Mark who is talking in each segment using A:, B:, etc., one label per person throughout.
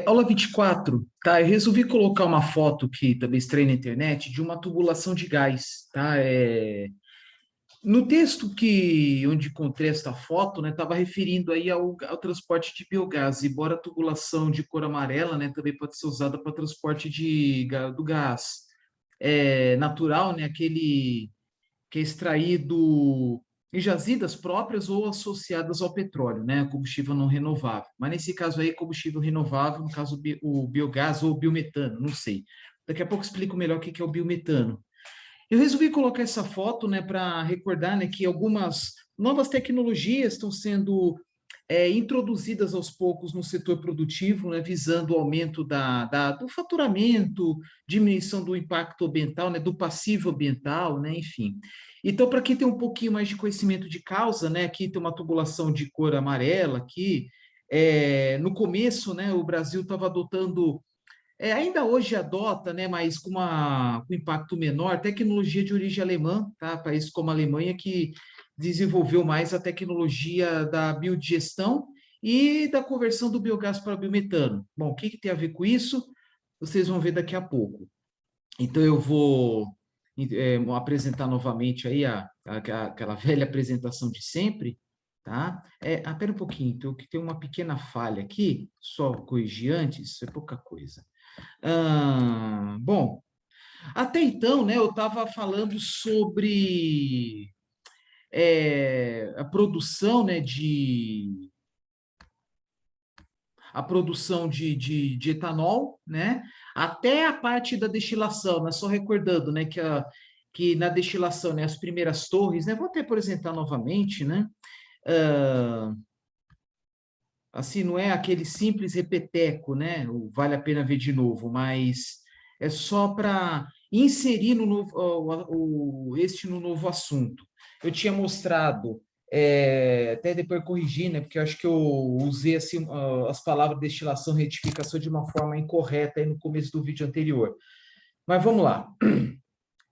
A: Aula 24, tá? Eu resolvi colocar uma foto que também extraí na internet de uma tubulação de gás, tá? No texto onde encontrei esta foto, né, estava referindo aí ao transporte de biogás, embora a tubulação de cor amarela, né, também pode ser usada para transporte do gás natural, né, aquele que é extraído em jazidas próprias ou associadas ao petróleo, né? Combustível não renovável. Mas nesse caso aí, combustível renovável, no caso o biogás ou o biometano, não sei. Daqui a pouco eu explico melhor o que é o biometano. Eu resolvi colocar essa foto, né, para recordar, né, que algumas novas tecnologias estão sendo introduzidas aos poucos no setor produtivo, né, visando o aumento do faturamento, diminuição do impacto ambiental, né, do passivo ambiental, né, enfim. Então, para quem tem um pouquinho mais de conhecimento de causa, né, aqui tem uma tubulação de cor amarela aqui. No começo, né, o Brasil estava adotando ainda hoje adota, né, mas com impacto menor, tecnologia de origem alemã, tá? Países como a Alemanha que desenvolveu mais a tecnologia da biodigestão e da conversão do biogás para biometano. Bom, o que tem a ver com isso? Vocês vão ver daqui a pouco. Então eu vou apresentar novamente aí aquela velha apresentação de sempre, tá? Pera um pouquinho, então, que tem uma pequena falha aqui, só corrigir antes, isso é pouca coisa. Bom, até então, né, eu estava falando sobre a produção, né, de etanol, né, até a parte da destilação, né, só recordando, né, que na destilação, né, as primeiras torres, né, vou até apresentar novamente, né, ah, assim, não é aquele simples repeteco, né? Vale a pena ver de novo, mas é só para inserir no novo, este no novo assunto. Eu tinha mostrado, até depois corrigir, né? Porque eu acho que eu usei assim, as palavras destilação e retificação de uma forma incorreta aí no começo do vídeo anterior. Mas vamos lá.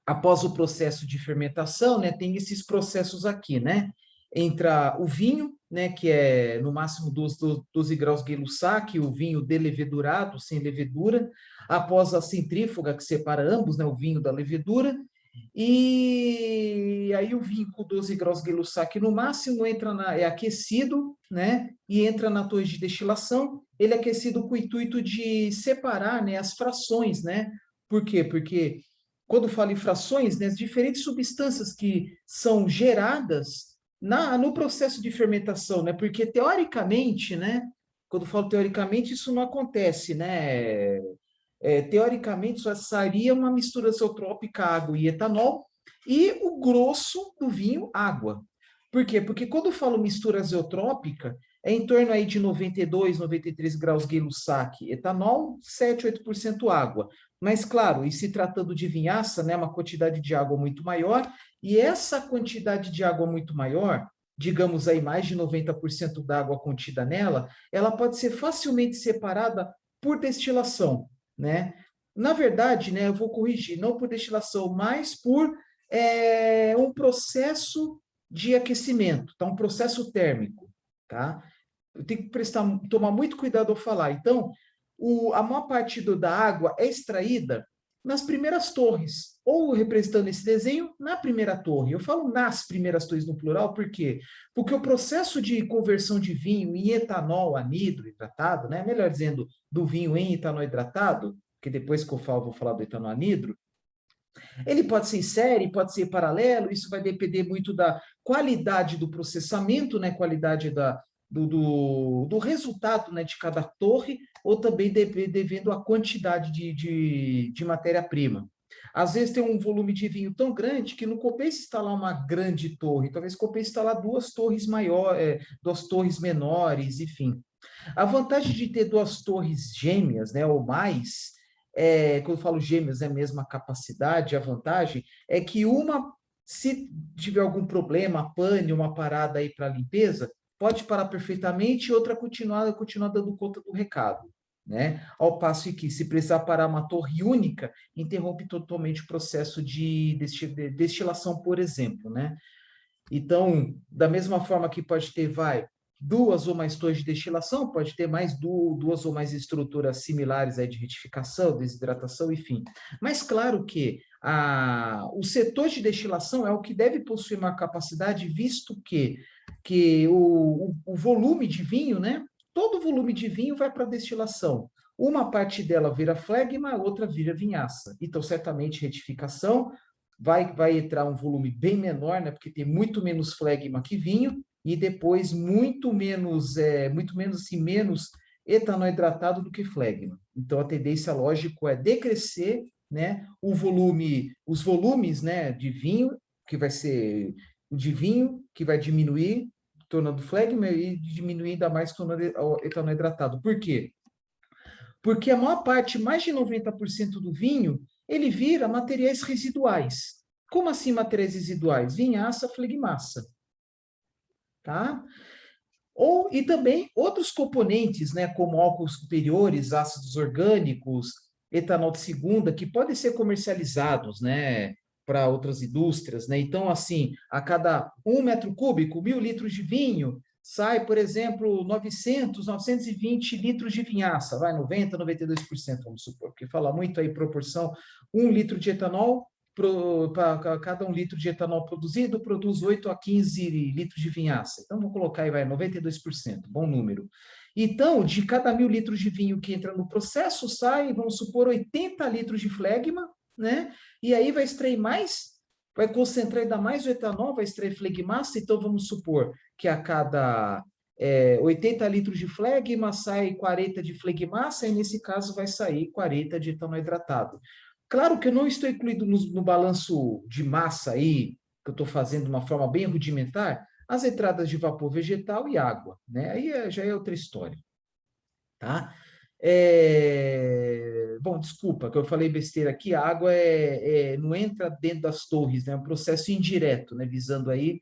A: Após o processo de fermentação, né, tem esses processos aqui, né? Entra o vinho, né, que é no máximo 12 graus Gay-Lussac, o vinho delevedurado, sem levedura, após a centrífuga que separa ambos, né, o vinho da levedura, e aí o vinho com 12 graus Gay-Lussac no máximo é aquecido, né, e entra na torre de destilação. Ele é aquecido com o intuito de separar, né, as frações, né? Por quê? Porque quando falo em frações, né, as diferentes substâncias que são geradas no processo de fermentação, né? Porque teoricamente, né, quando falo teoricamente, isso não acontece, né? Teoricamente, só seria uma mistura isotrópica, água e etanol, e o grosso do vinho, água. Por quê? Porque quando eu falo mistura azeotrópica, é em torno aí de 92, 93 graus Gay-Lussac, etanol, 7, 8% água. Mas, claro, e se tratando de vinhaça, né, uma quantidade de água muito maior, e essa quantidade de água muito maior, digamos aí mais de 90% da água contida nela, ela pode ser facilmente separada por destilação, né? Na verdade, né, eu vou corrigir, não por destilação, mas por um processo de aquecimento, tá? Um processo térmico, tá? Eu tenho que tomar muito cuidado ao falar. Então, a maior parte da água é extraída nas primeiras torres, ou representando esse desenho, na primeira torre. Eu falo nas primeiras torres no plural, por quê? Porque o processo de conversão de vinho em etanol anidro hidratado, né? Melhor dizendo, do vinho em etanol hidratado, que depois que eu falo, vou falar do etanol anidro, ele pode ser em série, pode ser paralelo, isso vai depender muito da qualidade do processamento, né? Qualidade do resultado, né, de cada torre, ou também devendo a quantidade de matéria-prima. Às vezes tem um volume de vinho tão grande que não compensa instalar uma grande torre, talvez compense instalar duas torres maiores, duas torres menores, enfim. A vantagem de ter duas torres gêmeas, né, ou mais, quando eu falo gêmeas, é a mesma capacidade, a vantagem é que uma, se tiver algum problema, pane, uma parada aí para limpeza, pode parar perfeitamente e outra continuar dando conta do recado, né? Ao passo que, se precisar parar uma torre única, interrompe totalmente o processo de destilação, por exemplo, né? Então, da mesma forma que pode ter, vai, duas ou mais torres de destilação, pode ter mais duas ou mais estruturas similares aí de retificação, desidratação, enfim. Mas claro que o setor de destilação é o que deve possuir uma capacidade, visto que o volume de vinho, né? Todo volume de vinho vai para a destilação. Uma parte dela vira flegma, a outra vira vinhaça. Então, certamente, retificação vai entrar um volume bem menor, né? Porque tem muito menos flegma que vinho, e depois muito menos assim, menos etanol hidratado do que flegma. Então, a tendência, lógico, é decrescer, né, os volumes, né, de vinho, que vai ser o de vinho, que vai diminuir, tornando flegma, e diminuir ainda mais, tornando etanol hidratado. Por quê? Porque a maior parte, mais de 90% do vinho, ele vira materiais residuais. Como assim materiais residuais? Vinhaça, flegmaça, tá? E também outros componentes, né, como álcools superiores, ácidos orgânicos, etanol de segunda, que podem ser comercializados, né, para outras indústrias, né? Então, assim, a cada 1 metro cúbico, 1.000 litros de vinho, sai, por exemplo, 920 litros de vinhaça, vai 92%, vamos supor, porque fala muito aí proporção, 1 litro de etanol para cada 1 litro de etanol produzido, produz 8 a 15 litros de vinhaça. Então, vou colocar aí, vai, 92%, bom número. Então, de cada 1.000 litros de vinho que entra no processo, sai, vamos supor, 80 litros de flegma, né? E aí vai extrair mais, vai concentrar ainda mais o etanol, vai extrair flegmaça. Então, vamos supor que a cada 80 litros de flegma sai 40 de flegmaça, e nesse caso vai sair 40 de etanol hidratado. Claro que eu não estou incluído no balanço de massa aí, que eu estou fazendo de uma forma bem rudimentar, as entradas de vapor vegetal e água, né? Aí já é outra história, tá? Bom, desculpa, que eu falei besteira aqui, a água não entra dentro das torres, né? É um processo indireto, né? Visando aí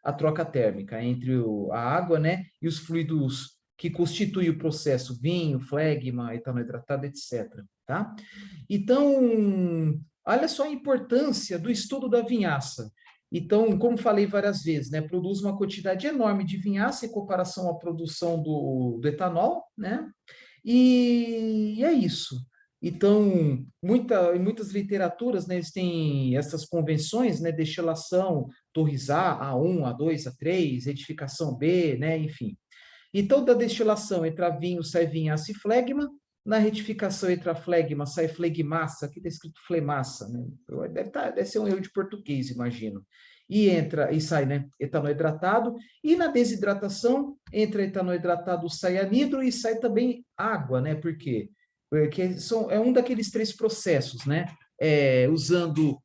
A: a troca térmica entre a água, né? E os fluidos que constituem o processo, vinho, flegma, etanol hidratado, etc. Tá? Então, olha só a importância do estudo da vinhaça. Então, como falei várias vezes, né, produz uma quantidade enorme de vinhaça em comparação à produção do etanol, né? E é isso. Então, muitas literaturas, né, eles têm essas convenções, né, destilação, torres A1, A2, A3, edificação B, né, enfim. Então, da destilação entra vinho, sai vinhaça e flegma. Na retificação entra flegma, sai flegmaça. Aqui está escrito flemaça, né? Deve ser um erro de português, imagino. E sai, né, etanol hidratado. E na desidratação entra etanol hidratado, sai anidro e sai também água, né? Por quê? Porque é um daqueles três processos, né? Usando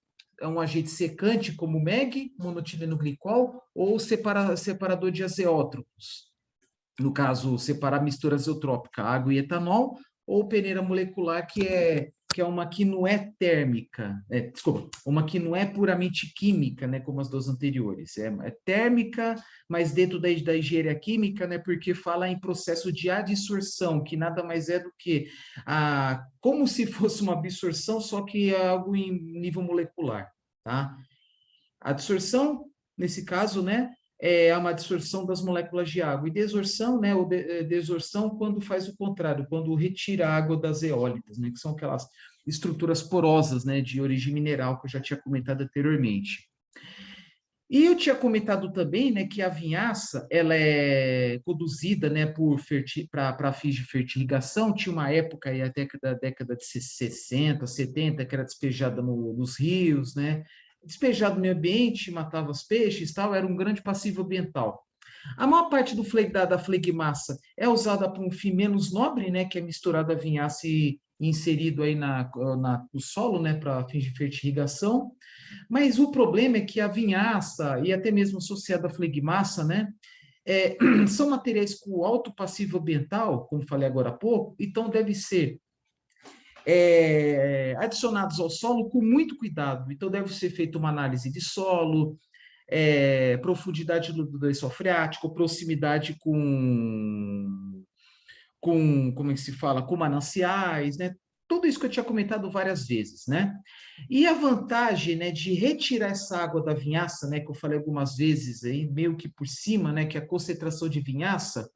A: um agente secante como MEG, monoetileno glicol, ou separador de azeótropos, no caso, separar mistura azeotrópica, água e etanol, ou peneira molecular, que é uma que não é térmica, desculpa, uma que não é puramente química, né, como as duas anteriores. É térmica, mas dentro da engenharia química, né, porque fala em processo de adsorção, que nada mais é do que como se fosse uma absorção, só que é algo em nível molecular, tá? Adsorção, nesse caso, né, é uma adsorção das moléculas de água. E desorção, né, desorção quando faz o contrário, quando retira a água das eólitas, né, que são aquelas estruturas porosas, né, de origem mineral que eu já tinha comentado anteriormente. E eu tinha comentado também, né, que a vinhaça, ela é produzida, né, para fins de fertirrigação. Tinha uma época aí, até da década de 60, 70, que era despejada nos rios, né, despejado no meio ambiente, matava os peixes, tal, era um grande passivo ambiental. A maior parte da flegmassa é usada para um fim menos nobre, né, que é misturado a vinhaça e inserido aí no solo, né, para fins de fertirrigação. Mas o problema é que a vinhaça e até mesmo associada à flegmassa, né, são materiais com alto passivo ambiental, como falei agora há pouco, então deve ser adicionados ao solo com muito cuidado. Então deve ser feita uma análise de solo, profundidade do lençol freático, proximidade com como é que se fala, com mananciais, né? tudo isso que eu tinha comentado várias vezes, né? E a vantagem, né, de retirar essa água da vinhaça, né, que eu falei algumas vezes aí, meio que por cima, né, que a concentração de vinhaça,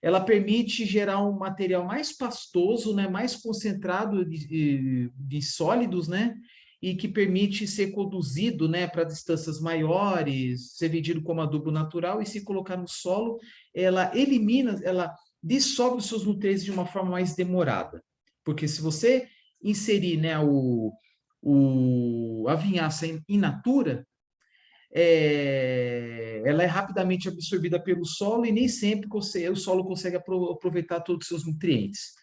A: ela permite gerar um material mais pastoso, né, mais concentrado de sólidos, né, e que permite ser conduzido, né, para distâncias maiores, ser vendido como adubo natural e se colocar no solo, ela elimina, ela dissolve os seus nutrientes de uma forma mais demorada. Porque se você inserir, né, a vinhaça in natura, ela é rapidamente absorvida pelo solo e nem sempre o solo consegue aproveitar todos os seus nutrientes.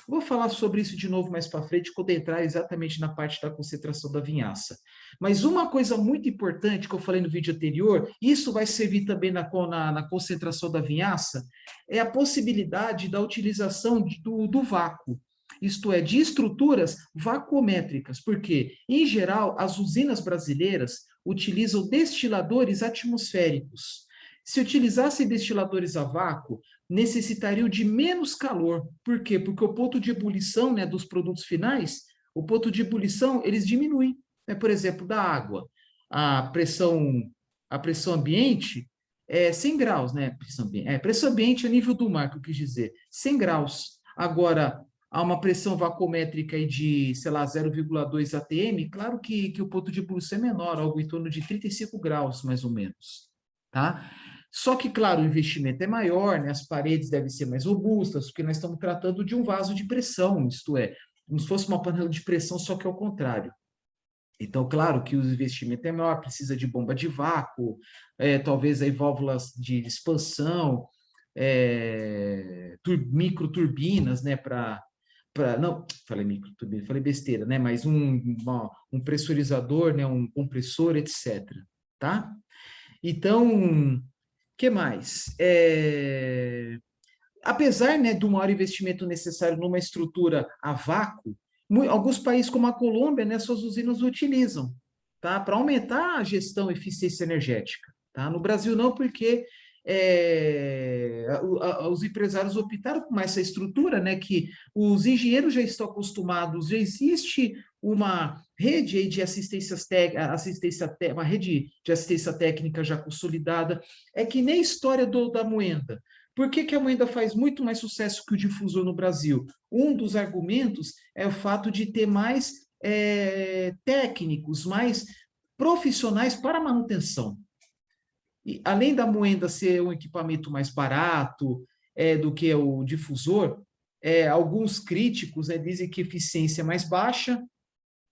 A: Vou falar sobre isso de novo mais para frente, quando entrar exatamente na parte da concentração da vinhaça. Mas uma coisa muito importante que eu falei no vídeo anterior, isso vai servir também na concentração da vinhaça, é a possibilidade da utilização do vácuo. Isto é, de estruturas vacuométricas, porque, em geral, as usinas brasileiras utilizam destiladores atmosféricos. Se utilizassem destiladores a vácuo, necessitariam de menos calor. Por quê? Porque o ponto de ebulição, né, dos produtos finais, o ponto de ebulição, eles diminuem. Né? Por exemplo, da água, a pressão ambiente é 100 graus, né? Pressão ambiente a nível do mar, que eu quis dizer, 100 graus. Agora, há uma pressão vacuométrica aí de, sei lá, 0,2 atm, claro que o ponto de ebulição é menor, algo em torno de 35 graus, mais ou menos. Tá? Só que, claro, o investimento é maior, né? As paredes devem ser mais robustas, porque nós estamos tratando de um vaso de pressão, isto é, como se fosse uma panela de pressão, só que ao contrário. Então, claro que o investimento é maior, precisa de bomba de vácuo, talvez aí válvulas de expansão, microturbinas, né, não, falei microturbina, falei besteira, né, mas um pressurizador, né, um compressor, etc. Tá? Então, que mais? Apesar, né, do maior investimento necessário numa estrutura a vácuo, alguns países como a Colômbia, né, suas usinas utilizam, tá, para aumentar a gestão e eficiência energética. Tá? No Brasil não, porque os empresários optaram por essa estrutura, né, que os engenheiros já estão acostumados, já existe uma rede aí de uma rede de assistência técnica já consolidada. É que nem a história da moenda. Por que a moenda faz muito mais sucesso que o difusor no Brasil? Um dos argumentos é o fato de ter mais técnicos, mais profissionais para manutenção. E, além da moenda ser um equipamento mais barato do que o difusor, alguns críticos dizem que a eficiência é mais baixa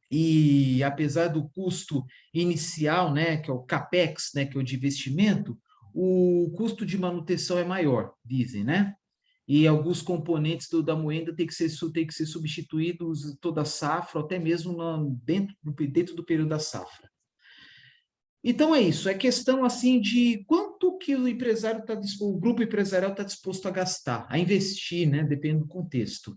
A: e, apesar do custo inicial, né, que é o CAPEX, né, que é o de investimento, o custo de manutenção é maior, dizem, né? E alguns componentes da moenda têm que ser substituídos toda a safra, até mesmo dentro do período da safra. Então é isso, é questão assim de quanto que o grupo empresarial está disposto a gastar, a investir, né? Depende do contexto.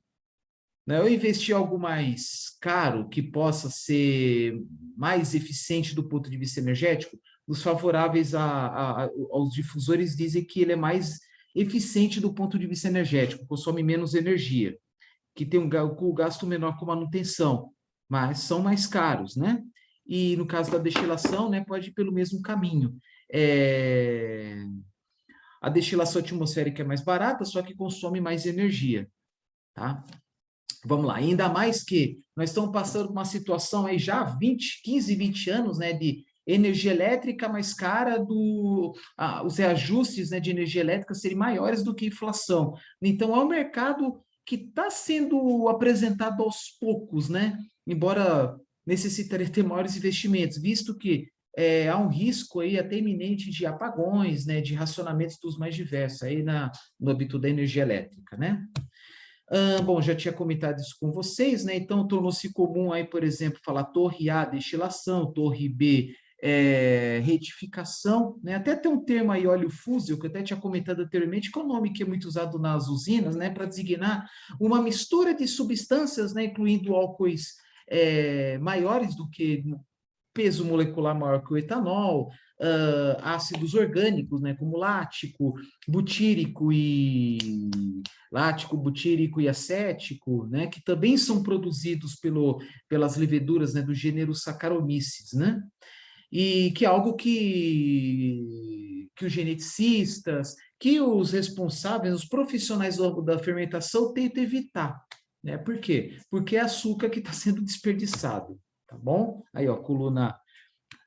A: Né? Eu investir algo mais caro, que possa ser mais eficiente do ponto de vista energético, os favoráveis aos difusores dizem que ele é mais eficiente do ponto de vista energético, consome menos energia, que tem um gasto menor com manutenção, mas são mais caros, né? E no caso da destilação, né, pode ir pelo mesmo caminho. A destilação atmosférica é mais barata, só que consome mais energia, tá? Vamos lá, ainda mais que nós estamos passando por uma situação aí já há 15, 20 anos, né, de energia elétrica mais cara, os reajustes, né, de energia elétrica serem maiores do que a inflação. Então, é um mercado que está sendo apresentado aos poucos, né, embora necessitaria ter maiores investimentos, visto que há um risco aí até iminente de apagões, né, de racionamentos dos mais diversos aí no âmbito da energia elétrica, né? Bom, já tinha comentado isso com vocês, né? Então, tornou-se comum aí, por exemplo, falar torre A, destilação, torre B, retificação, né? Até tem um termo aí, óleo fússil, que eu até tinha comentado anteriormente, que é um nome que é muito usado nas usinas, né? Para designar uma mistura de substâncias, né? Incluindo álcoois maiores do que peso molecular maior que o etanol, ácidos orgânicos, né, como lático, butírico e lático, butírico e acético, né, que também são produzidos pelas leveduras, né, do gênero Saccharomyces, né? E que é algo que os geneticistas, que os responsáveis, os profissionais da fermentação tentam evitar, né? Por quê? Porque é açúcar que está sendo desperdiçado, tá bom? Aí, ó, coluna.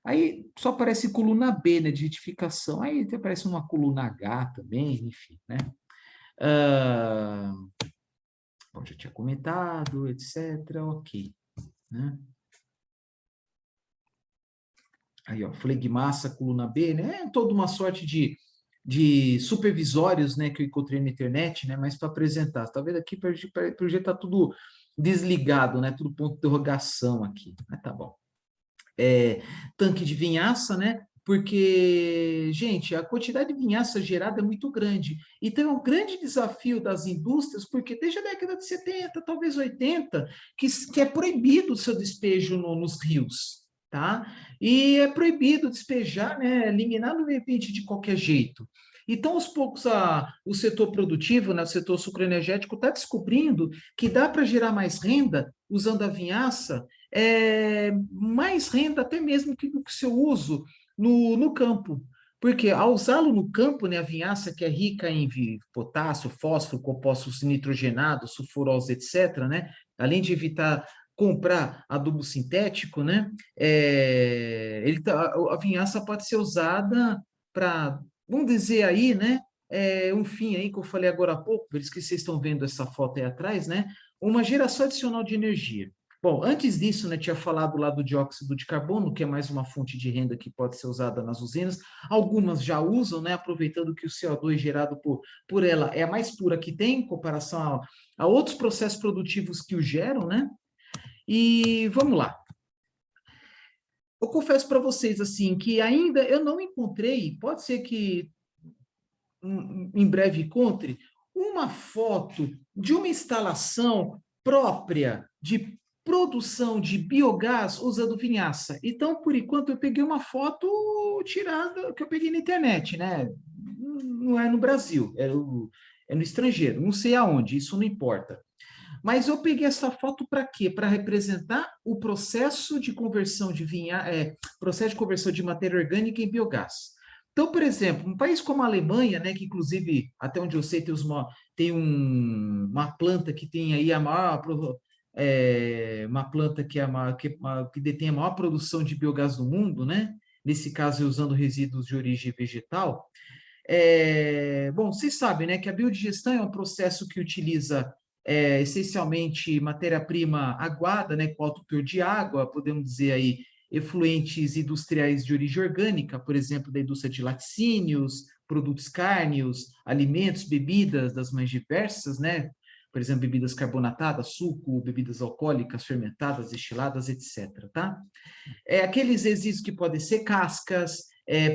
A: Aí só aparece coluna B, né, de retificação. Aí aparece uma coluna H também, enfim, né? Ah, bom, já tinha comentado, etc. Ok, né? Aí, ó, flegmassa, coluna B, né? É toda uma sorte de supervisórios, né, que eu encontrei na internet, né, mas para apresentar. Tá vendo aqui, para o jeito tá tudo desligado, né? Tudo ponto de interrogação aqui. Mas tá bom. Tanque de vinhaça, né? Porque, gente, a quantidade de vinhaça gerada é muito grande. Então, é um grande desafio das indústrias, porque desde a década de 70, talvez 80, que é proibido o seu despejo nos rios, tá? E é proibido despejar, né? Eliminar no meio ambiente de qualquer jeito. Então, aos poucos, o setor produtivo, né, o setor sucroenergético, está descobrindo que dá para gerar mais renda usando a vinhaça, mais renda até mesmo que do que o seu uso no campo. Porque ao usá-lo no campo, né, a vinhaça que é rica em potássio, fósforo, compostos nitrogenados, sulfurosos, etc., né, além de evitar comprar adubo sintético, né, a vinhaça pode ser usada para, vamos dizer aí, né, um fim aí que eu falei agora há pouco, por isso que vocês estão vendo essa foto aí atrás, né, uma geração adicional de energia. Bom, antes disso, né, tinha falado lá do dióxido de carbono, que é mais uma fonte de renda que pode ser usada nas usinas. Algumas já usam, né, aproveitando que o CO2 gerado por ela é a mais pura que tem, em comparação a outros processos produtivos que o geram, né? E vamos lá. Eu confesso para vocês, assim, que ainda eu não encontrei, pode ser que em breve encontre, uma foto de uma instalação própria de produção de biogás usando vinhaça. Então, por enquanto, eu peguei uma foto tirada que eu peguei na internet, né? Não é no Brasil, é no estrangeiro, não sei aonde, isso não importa. Mas eu peguei essa foto para quê? Para representar o processo de conversão processo de conversão de matéria orgânica em biogás. Então, por exemplo, um país como a Alemanha, né, que inclusive, até onde eu sei, tem uma planta que tem aí a maior, uma planta que, que detém a maior produção de biogás do mundo, né? Nesse caso, usando resíduos de origem vegetal. Bom, vocês sabem, né, que a biodigestão é um processo que utiliza essencialmente matéria-prima aguada, né, com alto teor de água, podemos dizer aí efluentes industriais de origem orgânica, por exemplo, da indústria de laticínios, produtos cárneos, alimentos, bebidas das mais diversas, né? Por exemplo, bebidas carbonatadas, suco, bebidas alcoólicas, fermentadas, destiladas, etc. Tá? Aqueles resíduos que podem ser cascas,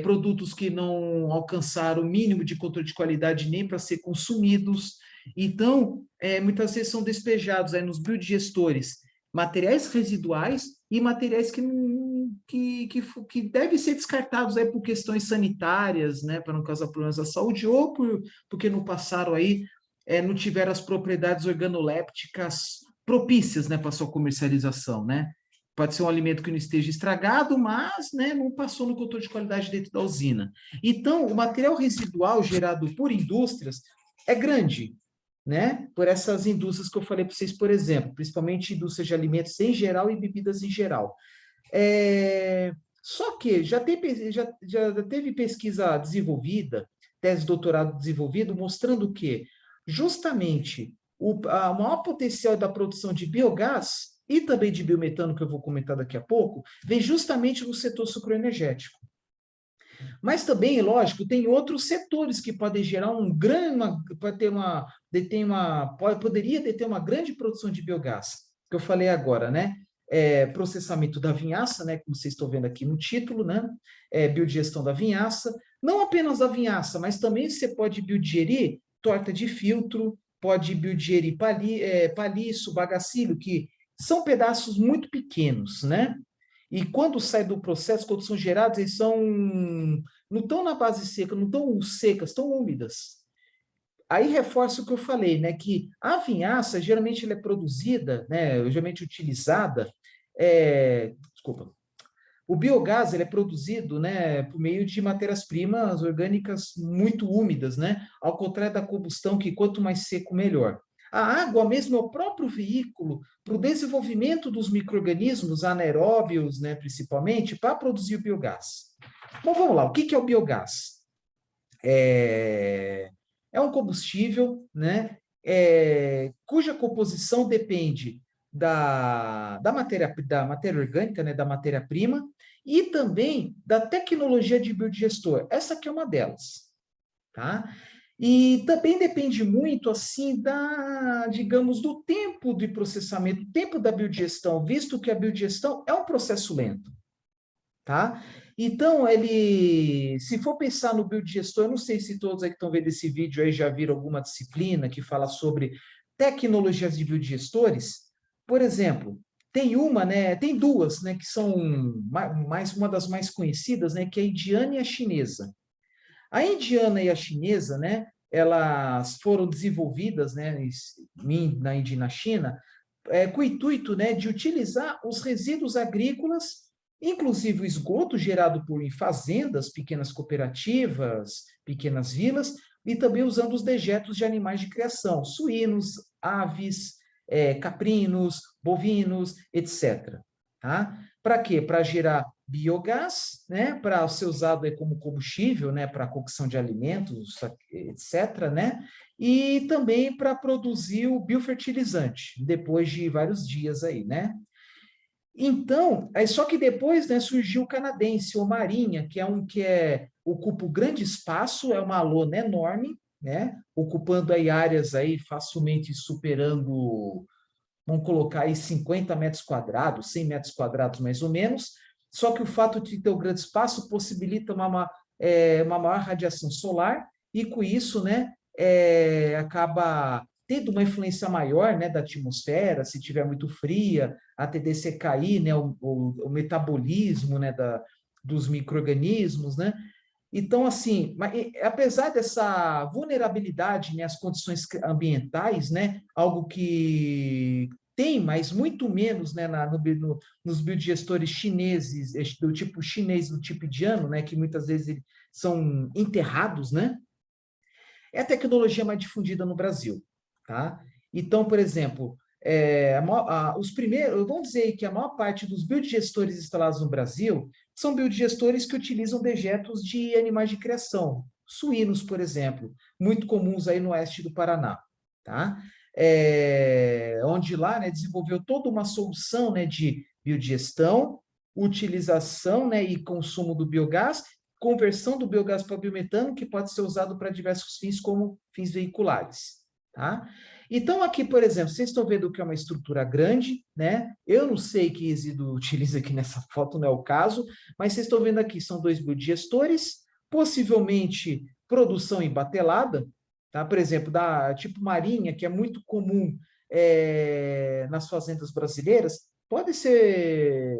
A: produtos que não alcançaram o mínimo de controle de qualidade nem para ser consumidos. Então, muitas vezes são despejados aí nos biodigestores materiais residuais e materiais que devem ser descartados aí por questões sanitárias, né, para não causar problemas à saúde, ou porque não passaram aí, não tiveram as propriedades organolépticas propícias, né, para sua comercialização, né? Pode ser um alimento que não esteja estragado, mas, né, não passou no controle de qualidade dentro da usina. Então, o material residual gerado por indústrias é grande, né? Por essas indústrias que eu falei para vocês, por exemplo, principalmente indústrias de alimentos em geral e bebidas em geral. Só que já teve pesquisa desenvolvida, tese de doutorado desenvolvido, mostrando que justamente a maior potencial da produção de biogás e também de biometano, que eu vou comentar daqui a pouco, vem justamente no setor sucroenergético. Mas também, lógico, tem outros setores que podem gerar poderia deter uma grande produção de biogás, que eu falei agora, né? Processamento da vinhaça, né? Como vocês estão vendo aqui no título, né? Biodigestão da vinhaça. Não apenas da vinhaça, mas também você pode biodigerir torta de filtro, pode biodigerir palhiço, bagacilho, que são pedaços muito pequenos, né? E quando sai do processo, quando são gerados, eles não estão na base seca, não estão secas, estão úmidas. aí reforço o que eu falei, né, que a vinhaça, geralmente ela é produzida, né, geralmente utilizada, desculpa, o biogás ele é produzido, né, por meio de matérias-primas orgânicas muito úmidas, né, ao contrário da combustão, que quanto mais seco, melhor. A água mesmo é o próprio veículo para o desenvolvimento dos micro-organismos anaeróbios, né, principalmente, para produzir o biogás. Bom, vamos lá, o que é o biogás? É um combustível, né, cuja composição depende da matéria orgânica, né, da matéria-prima, e também da tecnologia de biodigestor. Essa aqui é uma delas, tá? E também depende muito, assim, digamos, do tempo de processamento, tempo da biodigestão, visto que a biodigestão é um processo lento, tá? Então, se for pensar no biodigestor, eu não sei se todos aí que estão vendo esse vídeo aí já viram alguma disciplina que fala sobre tecnologias de biodigestores. Por exemplo, tem uma, né, tem duas, né, que são uma das mais conhecidas, né, que é a indiana e a chinesa. A indiana e a chinesa, né, elas foram desenvolvidas, né, na Índia e na China, com o intuito, né, de utilizar os resíduos agrícolas, inclusive o esgoto gerado em fazendas, pequenas cooperativas, pequenas vilas, e também usando os dejetos de animais de criação, suínos, aves, caprinos, bovinos, etc. Tá? Para quê? Para gerar biogás, né, para ser usado aí como combustível, né, para a cocção de alimentos, etc., né, e também para produzir o biofertilizante, depois de vários dias aí, né. Então, só que depois, né, surgiu o canadense, o Marinha, que ocupa um grande espaço, é uma lona enorme, né, ocupando aí áreas aí facilmente superando, vamos colocar aí 50 metros quadrados, 100 metros quadrados mais ou menos, só que o fato de ter um grande espaço possibilita uma maior radiação solar e com isso, né, acaba tendo uma influência maior, né, da atmosfera, se tiver muito fria, a tendência é cair, né, o metabolismo, né, dos micro-organismos, né, então, assim, apesar dessa vulnerabilidade, né, às condições ambientais, né, algo que tem, mas muito menos, né, nos biodigestores chineses, do tipo chinês, do tipo indiano, né, que muitas vezes são enterrados, né, é a tecnologia mais difundida no Brasil, tá? Então, por exemplo, os primeiros, vamos dizer que a maior parte dos biodigestores instalados no Brasil são biodigestores que utilizam dejetos de animais de criação, suínos, por exemplo, muito comuns aí no oeste do Paraná, tá? Onde lá, né, desenvolveu toda uma solução, né, de biodigestão, utilização, né, e consumo do biogás, conversão do biogás para biometano, que pode ser usado para diversos fins, como fins veiculares, tá? Então, aqui, por exemplo, vocês estão vendo que é uma estrutura grande, né? Eu não sei que resíduo utiliza aqui nessa foto, não é o caso, mas vocês estão vendo aqui, são dois biodigestores, possivelmente produção em batelada, tá? Por exemplo, da tipo marinha, que é muito comum nas fazendas brasileiras, pode ser,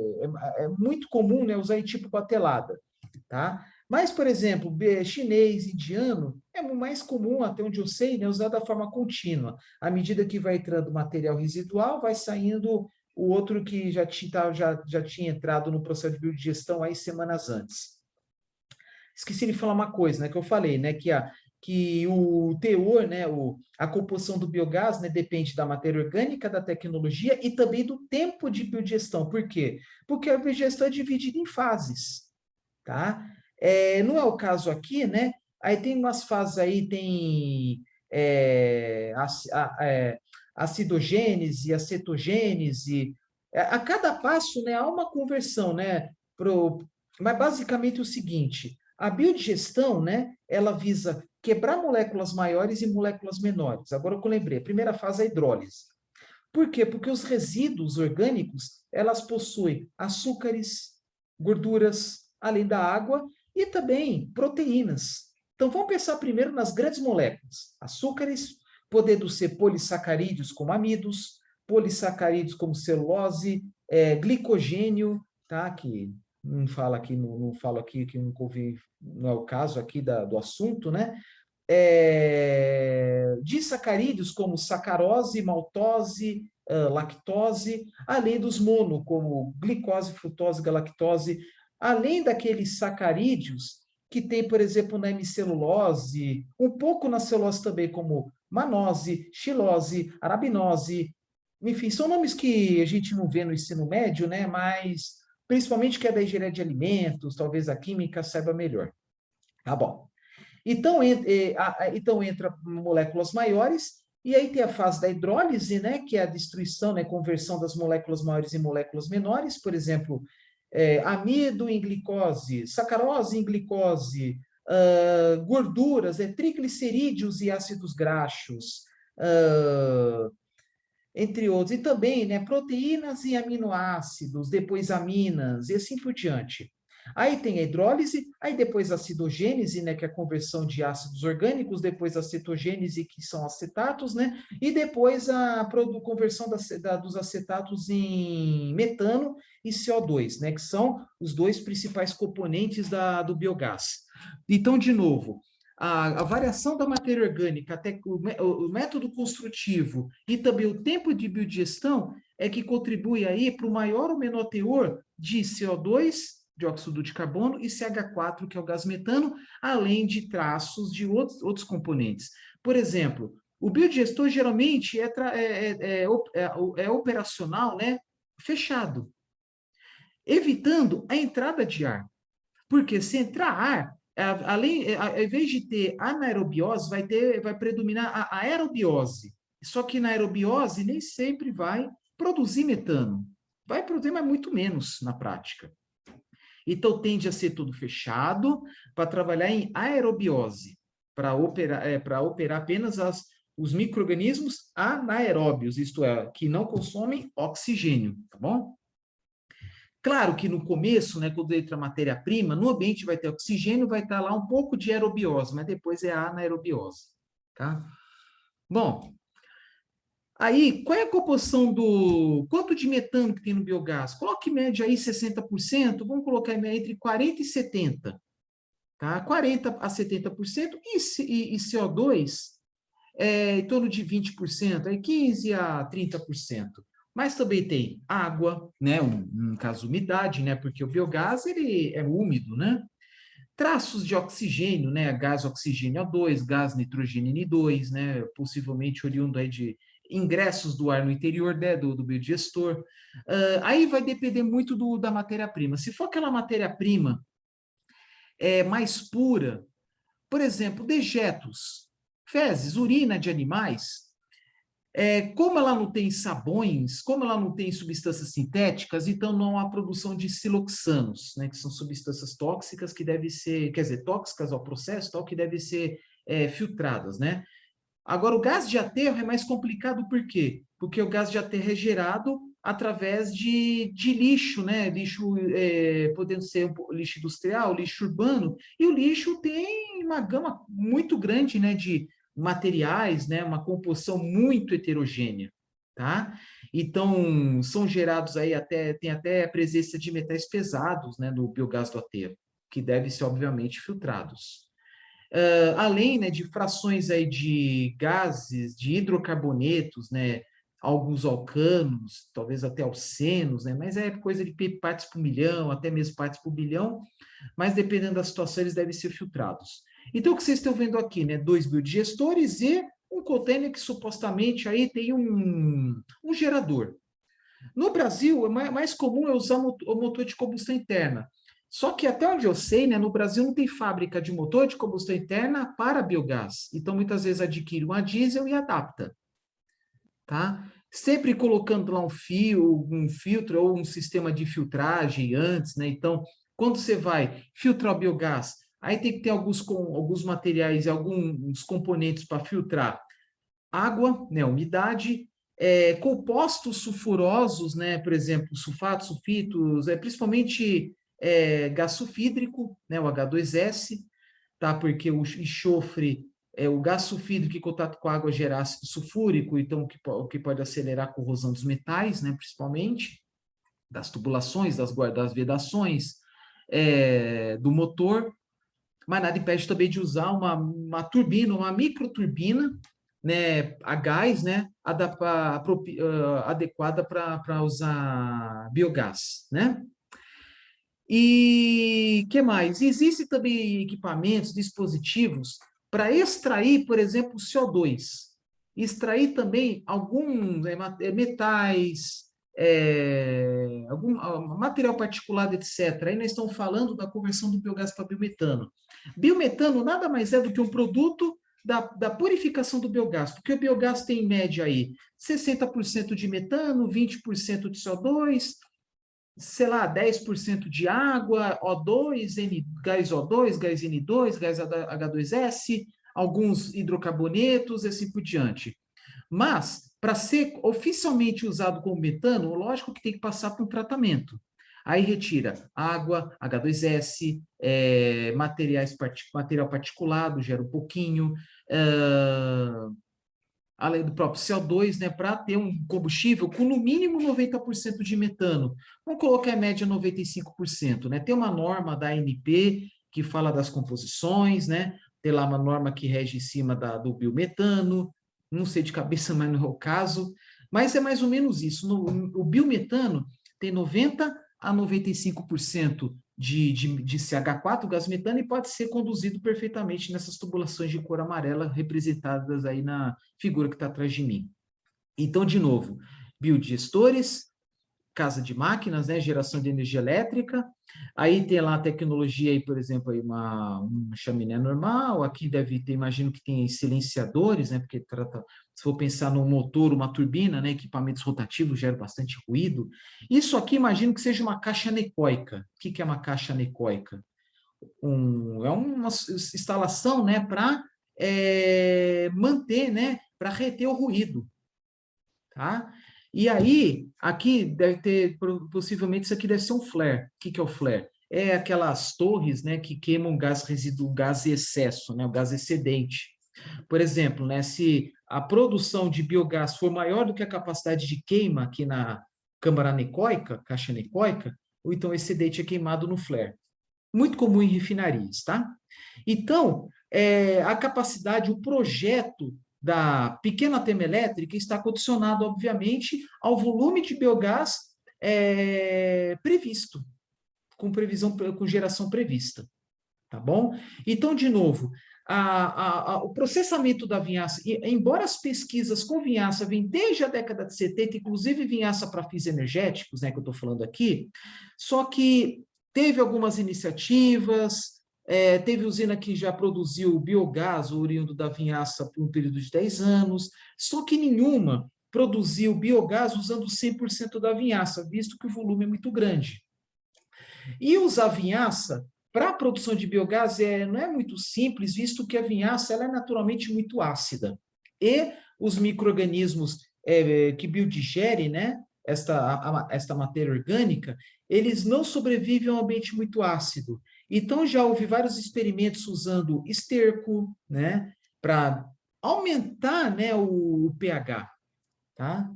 A: é muito comum, né, usar em tipo batelada, tá? Mas, por exemplo, chinês, indiano, é mais comum, até onde eu sei, né, usar da forma contínua. À medida que vai entrando material residual, vai saindo o outro que já tinha entrado no processo de biodigestão aí semanas antes. Esqueci de falar uma coisa, né, que eu falei, né, que o teor, né, a composição do biogás, né, depende da matéria orgânica, da tecnologia e também do tempo de biodigestão. Por quê? Porque a biodigestão é dividida em fases, tá? Não é o caso aqui, né? Aí tem umas fases aí, tem acidogênese, acetogênese. A cada passo, né, há uma conversão, né? Mas basicamente é o seguinte: a biodigestão, né, ela visa quebrar moléculas maiores e moléculas menores. Agora que eu lembrei, a primeira fase é a hidrólise. Por quê? Porque os resíduos orgânicos, elas possuem açúcares, gorduras, além da água, e também proteínas. Então, vamos pensar primeiro nas grandes moléculas. Açúcares, podendo ser polissacarídeos como amidos, polissacarídeos como celulose, glicogênio, tá? Que não falo aqui, não falo aqui, que nunca ouvi, não é o caso aqui do assunto, né? disacarídeos como sacarose, maltose, lactose, além dos mono, como glicose, frutose, galactose, além daqueles sacarídeos que tem, por exemplo, na hemicelulose, um pouco na celulose também, como manose, xilose, arabinose, enfim, são nomes que a gente não vê no ensino médio, né? Mas principalmente que é da engenharia de alimentos, talvez a química saiba melhor. Tá bom. Então, então entra moléculas maiores, e aí tem a fase da hidrólise, né, que é a destruição, né, conversão das moléculas maiores em moléculas menores, por exemplo, amido em glicose, sacarose em glicose, gorduras, triglicerídeos e ácidos graxos, entre outros, e também, né, proteínas e aminoácidos, depois aminas, e assim por diante. Aí tem a hidrólise, aí depois a acidogênese, né, que é a conversão de ácidos orgânicos, depois a cetogênese, que são acetatos, né, e depois a conversão dos acetatos em metano e CO2, né, que são os dois principais componentes do biogás. Então, de novo, a variação da matéria orgânica, até o método construtivo e também o tempo de biodigestão é que contribui aí para o maior ou menor teor de CO2, dióxido de carbono, e CH4, que é o gás metano, além de traços de outros componentes. Por exemplo, o biodigestor geralmente é operacional, né, fechado, evitando a entrada de ar. Porque se entrar ar, ao invés de ter anaerobiose, vai predominar a aerobiose. Só que na aerobiose nem sempre vai produzir metano. Vai produzir, mas muito menos na prática. Então tende a ser tudo fechado para trabalhar em aerobiose, para operar apenas os micro-organismos anaeróbios, isto é, que não consomem oxigênio, tá bom? Claro que no começo, né, quando entra a matéria-prima, no ambiente vai ter oxigênio, vai estar lá um pouco de aerobiose, mas depois é a anaerobiose, tá? Bom, aí, qual é a composição do... Quanto de metano que tem no biogás? Coloque média aí 60%, vamos colocar entre 40 e 70, tá? 40 a 70%, e CO2 em torno de 20%, aí 15 a 30%. Mas também tem água, né? No caso, umidade, né? Porque o biogás ele é úmido, né? Traços de oxigênio, né? Gás oxigênio O2, gás nitrogênio N2, né? Possivelmente oriundo aí de ingressos do ar no interior, né? do biodigestor. Aí vai depender muito da matéria-prima. Se for aquela matéria-prima mais pura, por exemplo, dejetos, fezes, urina de animais, como ela não tem sabões, como ela não tem substâncias sintéticas, então não há produção de siloxanos, né, que são substâncias tóxicas que devem ser, quer dizer, tóxicas ao processo, tal, que devem ser filtradas, né? Agora, o gás de aterro é mais complicado, por quê? Porque o gás de aterro é gerado através de lixo, né? Lixo, podendo ser lixo industrial, lixo urbano, e o lixo tem uma gama muito grande, né, de materiais, né, uma composição muito heterogênea, tá? Então, são gerados aí tem até a presença de metais pesados, né, no biogás do aterro, que devem ser, obviamente, filtrados. Além, né, de frações aí de gases, de hidrocarbonetos, né, alguns alcanos, talvez até alcenos, né, mas é coisa de partes por milhão, até mesmo partes por bilhão, mas dependendo da situação, eles devem ser filtrados. Então, o que vocês estão vendo aqui, né, 2 biodigestores e um container que supostamente aí tem um gerador. No Brasil, mais comum é usar o motor de combustão interna. Só que até onde eu sei, né, no Brasil não tem fábrica de motor de combustão interna para biogás. Então, muitas vezes adquire uma diesel e adapta, tá? Sempre colocando lá um filtro ou um sistema de filtragem antes, né? Então, quando você vai filtrar o biogás, aí tem que ter alguns materiais e alguns componentes para filtrar água, né, umidade, compostos sulfurosos, né, por exemplo, sulfatos, sulfitos, principalmente gás sulfídrico, né, o H2S, tá, porque o enxofre, o gás sulfídrico em contato com a água gera ácido sulfúrico, então o que pode acelerar a corrosão dos metais, né, principalmente, das tubulações, das vedações, do motor. mas nada impede também de usar uma turbina, uma microturbina, né, a gás, né, adequada para usar biogás, né? E que mais? Existem também equipamentos, dispositivos para extrair, por exemplo, CO2. Extrair também alguns metais, algum material particulado, etc. Aí nós estamos falando da conversão do biogás para biometano. Biometano nada mais é do que um produto da purificação do biogás, porque o biogás tem em média aí 60% de metano, 20% de CO2, sei lá, 10% de água, O2, gás O2, gás N2, gás H2S, alguns hidrocarbonetos e assim por diante. Mas, para ser oficialmente usado como metano, lógico que tem que passar por um tratamento. Aí retira água, H2S, material particulado, gera um pouquinho, além do próprio CO2, né, para ter um combustível com no mínimo 90% de metano. Vamos colocar em média 95%, né? Tem uma norma da ANP que fala das composições, né? Tem lá uma norma que rege em cima do biometano, não sei de cabeça, mas não é o caso, mas é mais ou menos isso. O biometano tem 90 a 95% de CH4, gás metano, e pode ser conduzido perfeitamente nessas tubulações de cor amarela representadas aí na figura que está atrás de mim. Então, de novo, biodigestores, casa de máquinas, né, geração de energia elétrica. Aí tem lá a tecnologia, aí, por exemplo, aí uma chaminé normal. Aqui deve ter, imagino que tem silenciadores, né, porque trata, se for pensar num motor, uma turbina, né, equipamentos rotativos geram bastante ruído. Isso aqui, imagino que seja uma caixa anecoica. O que é uma caixa anecoica? É uma instalação, né, para manter, né, para reter o ruído, tá? E aí, aqui deve ter, possivelmente, isso aqui deve ser um flare. O que é o flare? É aquelas torres, né, que queimam gás residual, gás em excesso, né, o gás excedente. Por exemplo, né, se a produção de biogás for maior do que a capacidade de queima aqui na câmara anecoica, caixa anecoica, ou então o excedente é queimado no flare. Muito comum em refinarias, tá? Então, a capacidade, o projeto da pequena termoelétrica está condicionado, obviamente, ao volume de biogás previsto, com geração prevista, tá bom? Então, de novo, o processamento da vinhaça, embora as pesquisas com vinhaça vêm desde a década de 70, inclusive vinhaça para fins energéticos, né, que eu estou falando aqui, só que teve algumas iniciativas, teve usina que já produziu biogás oriundo da vinhaça por um período de 10 anos, só que nenhuma produziu biogás usando 100% da vinhaça, visto que o volume é muito grande. E usar vinhaça para a produção de biogás não é muito simples, visto que a vinhaça ela é naturalmente muito ácida. E os micro-organismos que biodigerem, né, esta matéria orgânica, eles não sobrevivem a um ambiente muito ácido. Então, já houve vários experimentos usando esterco, né, para aumentar, né, o pH, tá?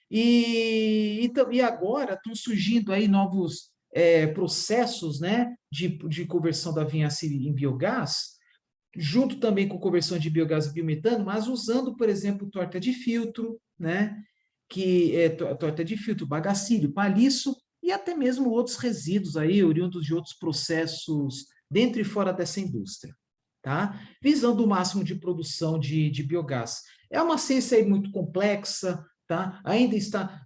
A: E agora estão surgindo aí novos processos, né, de conversão da vinhaça em biogás, junto também com conversão de biogás e biometano, mas usando, por exemplo, torta de filtro, né, que é torta de filtro, bagacílio, palhiço e até mesmo outros resíduos aí, oriundos de outros processos dentro e fora dessa indústria, tá? Visando o máximo de produção de biogás. É uma ciência aí muito complexa, tá? Ainda está,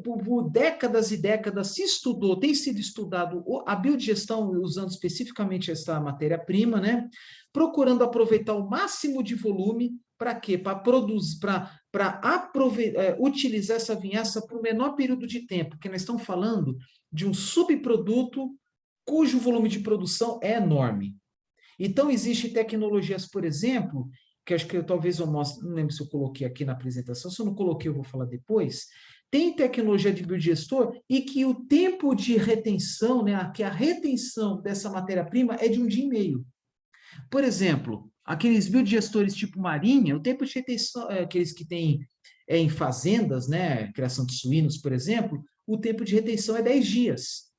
A: por décadas e décadas se estudou, tem sido estudado a biodigestão usando especificamente essa matéria-prima, né? Procurando aproveitar o máximo de volume para quê? Para produzir, para utilizar essa vinhaça por um menor período de tempo, porque nós estamos falando de um subproduto cujo volume de produção é enorme. Então, existem tecnologias, por exemplo, que acho que talvez eu mostre, não lembro se eu coloquei aqui na apresentação, se eu não coloquei, eu vou falar depois. Tem tecnologia de biodigestor e que o tempo de retenção, né, que a retenção dessa matéria-prima é de 1 dia e meio. Por exemplo, aqueles biodigestores tipo marinha, o tempo de retenção, aqueles que tem em fazendas, né, criação de suínos, por exemplo, o tempo de retenção é 10 dias.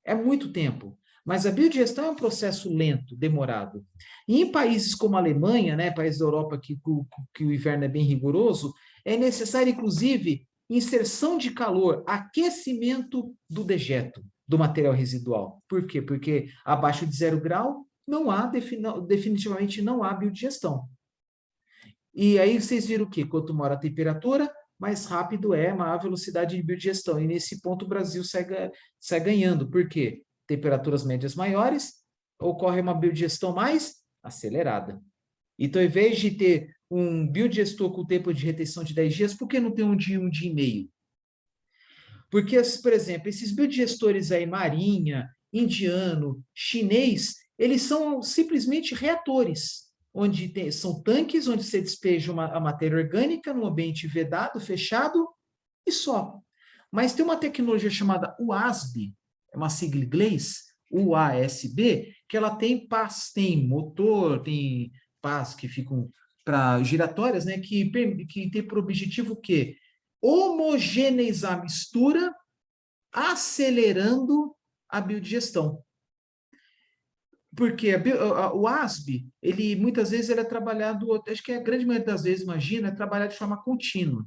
A: É muito tempo. Mas a biodigestão é um processo lento, demorado. E em países como a Alemanha, né, países da Europa que o inverno é bem rigoroso, é necessário, inclusive, inserção de calor, aquecimento do dejeto, do material residual. Por quê? Porque abaixo de 0 grau não há, definitivamente não há biodigestão. E aí vocês viram o quê? Quanto maior a temperatura, mais rápido é, maior a velocidade de biodigestão. E nesse ponto o Brasil sai ganhando. Por quê? Temperaturas médias maiores, ocorre uma biodigestão mais acelerada. Então, ao invés de ter um biodigestor com tempo de retenção de 10 dias, por que não tem um dia e meio? Porque, por exemplo, esses biodigestores aí, marinha, indiano, chinês, eles são simplesmente reatores, onde são tanques onde você despeja a matéria orgânica num ambiente vedado, fechado, e só. Mas tem uma tecnologia chamada UASB, é uma sigla em inglês, UASB, que ela tem pás, tem motor, tem pás que ficam para giratórias, né, que tem por objetivo o quê? Homogeneizar a mistura, acelerando a biodigestão. Porque o ASB, ele muitas vezes ele é trabalhado, acho que a grande maioria das vezes, imagina, é trabalhado de forma contínua.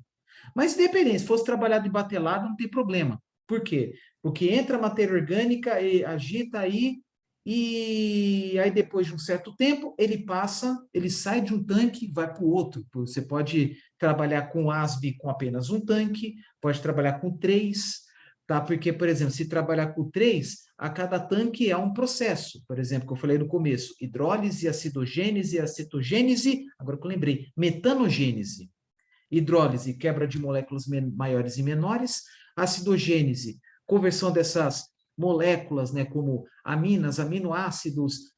A: Mas independente, se fosse trabalhado em batelado, não tem problema. Por quê? Porque entra a matéria orgânica e agita aí, e aí depois de um certo tempo, ele sai de um tanque e vai para o outro. Você pode trabalhar com ASB com apenas um tanque, pode trabalhar com 3, tá? Porque, por exemplo, se trabalhar com 3, a cada tanque é um processo. Por exemplo, que eu falei no começo, hidrólise, acidogênese, acetogênese, agora que eu lembrei, metanogênese. Hidrólise, quebra de moléculas maiores e menores, acidogênese, conversão dessas moléculas, né, como aminas, aminoácidos,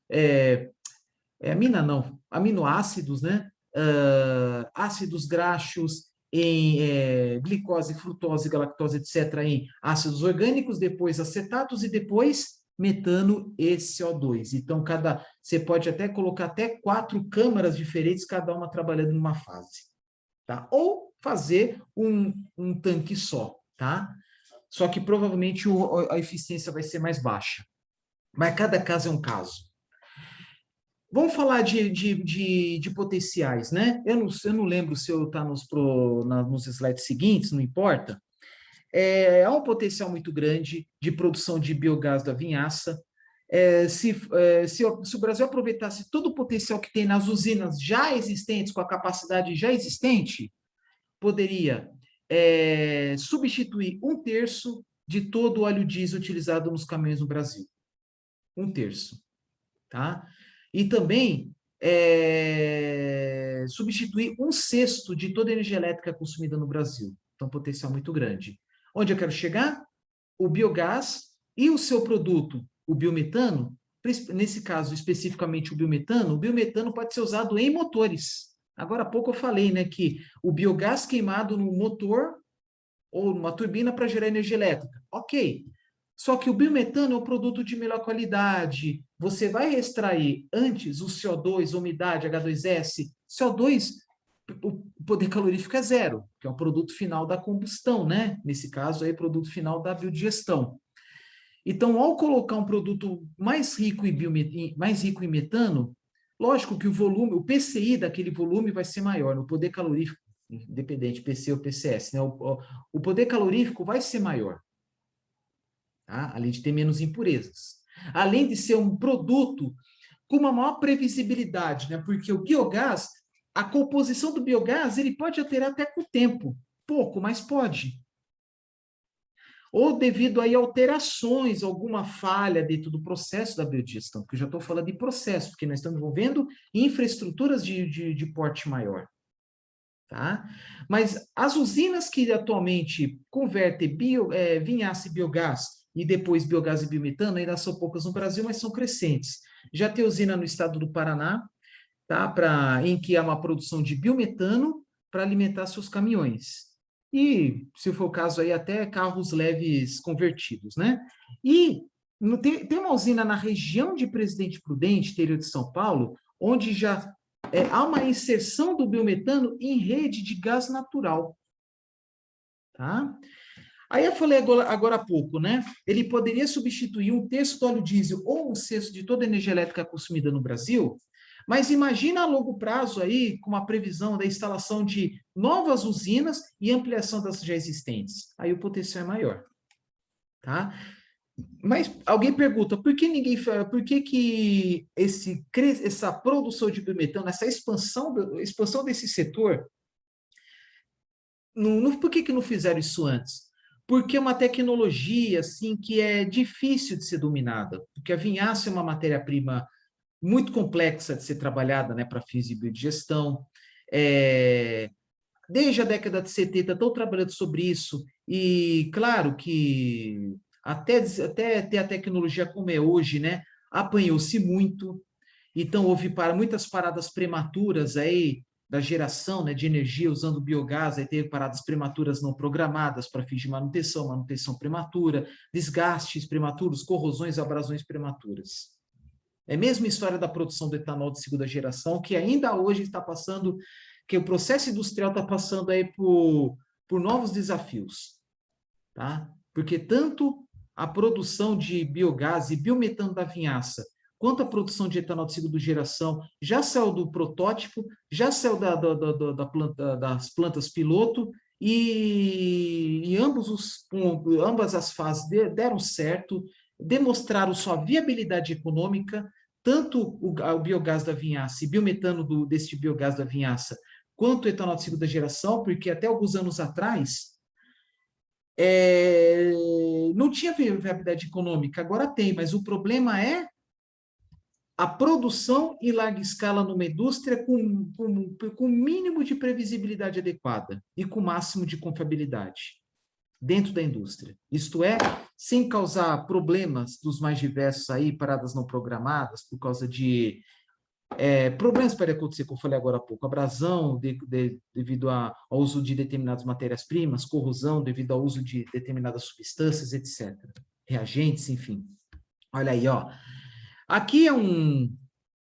A: aminoácidos, né, ácidos graxos em glicose, frutose, galactose, etc., em ácidos orgânicos, depois acetatos e depois metano e CO2. Então, você pode até colocar até 4 câmaras diferentes, cada uma trabalhando numa fase. Tá? Ou fazer um tanque só, tá? Só que provavelmente a eficiência vai ser mais baixa. Mas cada caso é um caso. Vamos falar de potenciais, né? Eu não lembro se eu está nos slides seguintes, não importa. Há um potencial muito grande de produção de biogás da vinhaça. Se o Brasil aproveitasse todo o potencial que tem nas usinas já existentes, com a capacidade já existente, poderia substituir 1/3 de todo o óleo diesel utilizado nos caminhões no Brasil. 1/3. Tá? E também substituir 1/6 de toda a energia elétrica consumida no Brasil. Então, potencial muito grande. Onde eu quero chegar? O biogás e o seu produto, o biometano, nesse caso especificamente o biometano pode ser usado em motores. Agora há pouco eu falei, né, que o biogás queimado no motor ou numa turbina para gerar energia elétrica. Ok. Só que o biometano é um produto de melhor qualidade. Você vai extrair antes o CO2, a umidade, H2S. CO2, o poder calorífico é 0, que é um produto final da combustão, né? Nesse caso aí, produto final da biodigestão. Então, ao colocar um produto mais rico em metano, lógico que o volume, o PCI daquele volume vai ser maior, no poder calorífico, independente, PC ou PCS, né? O poder calorífico vai ser maior, tá? Além de ter menos impurezas. Além de ser um produto com uma maior previsibilidade, né? Porque o biogás, a composição do biogás, ele pode alterar até com o tempo. Pouco, mas pode. Ou devido aí a alterações, alguma falha dentro do processo da biodigestão, porque eu já estou falando de processo, porque nós estamos envolvendo infraestruturas de porte maior. Tá? Mas as usinas que atualmente convertem vinhaça e biogás, e depois biogás e biometano, ainda são poucas no Brasil, mas são crescentes. Já tem usina no estado do Paraná, tá? Em que há uma produção de biometano para alimentar seus caminhões. E, se for o caso, aí até carros leves convertidos, né? E tem uma usina na região de Presidente Prudente, interior de São Paulo, onde já há uma inserção do biometano em rede de gás natural. Tá? Aí eu falei agora há pouco, né? Ele poderia substituir um terço do óleo diesel ou um sexto de toda a energia elétrica consumida no Brasil, mas imagina a longo prazo aí, com uma previsão da instalação de novas usinas e ampliação das já existentes. Aí o potencial é maior, tá? Mas alguém pergunta, por que que essa produção de biometano, essa expansão desse setor, por que que não fizeram isso antes? Porque é uma tecnologia assim que é difícil de ser dominada, porque a vinhaça é uma matéria-prima muito complexa de ser trabalhada, né, para fins de biodigestão. É, desde a década de 70 estão trabalhando sobre isso, e claro que até ter a tecnologia como é hoje, né, apanhou-se muito, então houve muitas paradas prematuras aí da geração, né, de energia usando biogás, aí teve paradas prematuras não programadas para fins de manutenção prematura, desgastes prematuros, corrosões, abrasões prematuras. É a mesma história da produção do etanol de segunda geração, que ainda hoje está passando, que o processo industrial está passando aí por novos desafios, tá? Porque tanto a produção de biogás e biometano da vinhaça, quanto a produção de etanol de segunda geração, já saiu do protótipo, já saiu das plantas piloto, e ambas as fases deram certo, demonstraram sua viabilidade econômica, tanto o biogás da vinhaça e biometano deste biogás da vinhaça, quanto o etanol de segunda geração, porque até alguns anos atrás não tinha viabilidade econômica, agora tem, mas o problema é a produção em larga escala numa indústria com mínimo de previsibilidade adequada e com máximo de confiabilidade dentro da indústria. Isto é, sem causar problemas dos mais diversos aí, paradas não programadas, por causa de problemas que podem acontecer, como eu falei agora há pouco, abrasão devido ao uso de determinadas matérias-primas, corrosão devido ao uso de determinadas substâncias, etc. Reagentes, enfim. Olha aí, ó. Aqui é um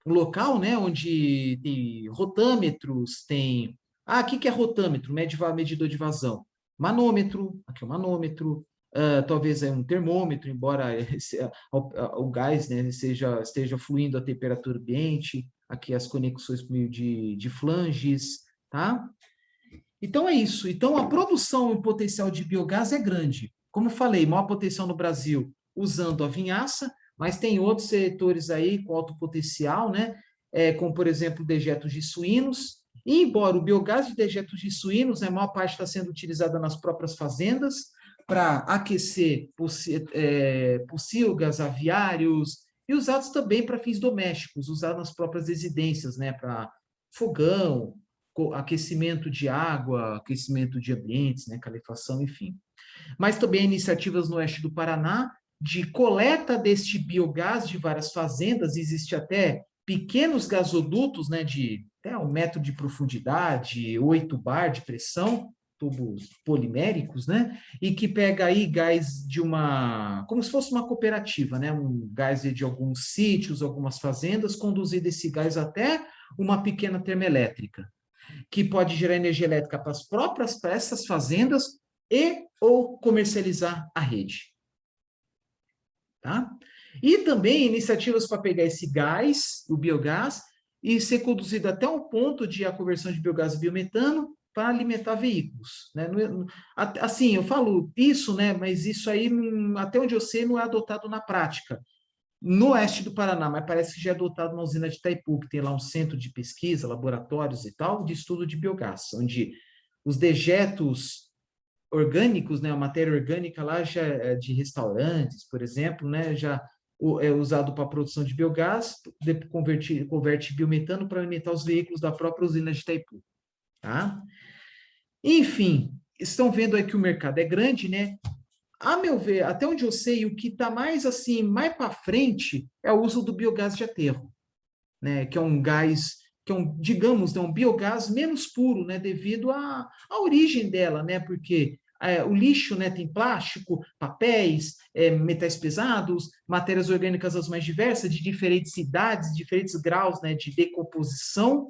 A: local, né, onde tem rotâmetros, tem... Ah, o que é rotâmetro? Medidor de vazão. Manômetro, aqui é o manômetro, talvez é um termômetro, embora o gás, né, esteja fluindo a temperatura ambiente, aqui as conexões por meio de flanges, tá? Então é isso. Então a produção e potencial de biogás é grande. Como eu falei, maior potencial no Brasil usando a vinhaça, mas tem outros setores aí com alto potencial, né? Como, por exemplo, dejetos de suínos. E, embora o biogás de dejetos de suínos, a maior parte está sendo utilizada nas próprias fazendas para aquecer pocilgas, aviários, e usados também para fins domésticos, usados nas próprias residências, né? Para fogão, aquecimento de água, aquecimento de ambientes, né? Calefação, enfim. Mas também iniciativas no oeste do Paraná de coleta deste biogás de várias fazendas, existe até pequenos gasodutos, né, de até 1 metro de profundidade, 8 bar de pressão, tubos poliméricos, né, e que pega aí gás como se fosse uma cooperativa, né, um gás de alguns sítios, algumas fazendas, conduzido esse gás até uma pequena termoelétrica, que pode gerar energia elétrica para essas fazendas e ou comercializar a rede. Tá? E também iniciativas para pegar esse gás, o biogás, e ser conduzido até um ponto de a conversão de biogás e biometano para alimentar veículos. Né? Assim, eu falo isso, né? Mas isso aí, até onde eu sei, não é adotado na prática. No oeste do Paraná, mas parece que já é adotado na usina de Itaipu, que tem lá um centro de pesquisa, laboratórios e tal, de estudo de biogás, onde os dejetos orgânicos, né, a matéria orgânica lá já é de restaurantes, por exemplo, né, já é usado para a produção de biogás, converte biometano para alimentar os veículos da própria usina de Itaipu, tá? Enfim, estão vendo aí que o mercado é grande, né? A meu ver, até onde eu sei, o que está mais assim, mais para frente é o uso do biogás de aterro, né? Que é um gás, que é um, digamos, né, um biogás menos puro, né? Devido à origem dela, né? Porque o lixo, né, tem plástico, papéis, metais pesados, matérias orgânicas as mais diversas, de diferentes idades, diferentes graus, né, de decomposição,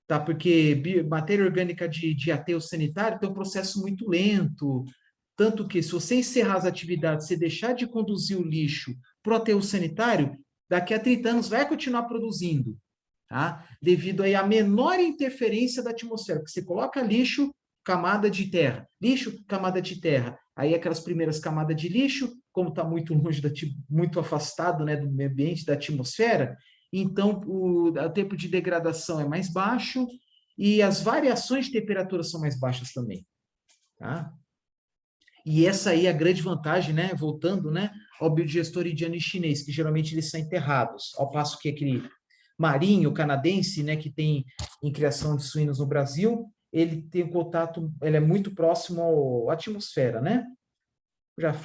A: tá? Porque matéria orgânica de aterro sanitário tem um processo muito lento, Tanto que, se você encerrar as atividades, você deixar de conduzir o lixo para o aterro sanitário, daqui a 30 anos vai continuar produzindo, tá? Devido aí à menor interferência da atmosfera, porque você coloca lixo, camada de terra, lixo, camada de terra. Aí aquelas primeiras camadas de lixo, como está muito longe, muito afastado, né, do meio ambiente, da atmosfera, então o tempo de degradação é mais baixo e as variações de temperatura são mais baixas também, tá? E essa aí é a grande vantagem, né? Voltando, né, ao biodigestor indiano e chinês, que geralmente eles são enterrados, ao passo que aquele marinho canadense, né, que tem em criação de suínos no Brasil, ele tem um contato, ele é muito próximo à atmosfera, né?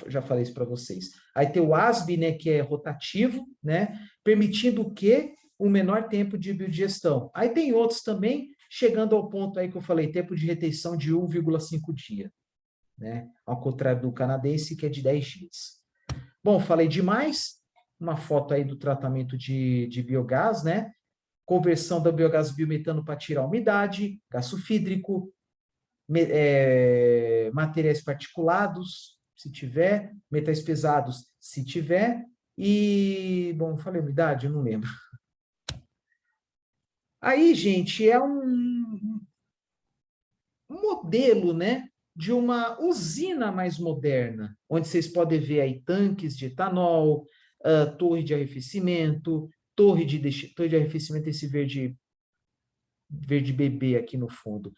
A: Já falei isso para vocês. Aí tem o ASB, né, que é rotativo, né, permitindo o quê? Um menor tempo de biodigestão. Aí tem outros também, chegando ao ponto aí que eu falei, tempo de retenção de 1,5 dia, né? Ao contrário do canadense, que é de 10 dias. Bom, falei demais. Uma foto aí do tratamento de biogás, né? Conversão da biogás biometano para tirar a umidade, gás sulfídrico, materiais particulados, se tiver, metais pesados, se tiver, e, bom, falei umidade? Eu não lembro. Aí, gente, é um modelo, né, de uma usina mais moderna, onde vocês podem ver aí tanques de etanol, torre de arrefecimento, torre de arrefecimento, esse verde bebê aqui no fundo,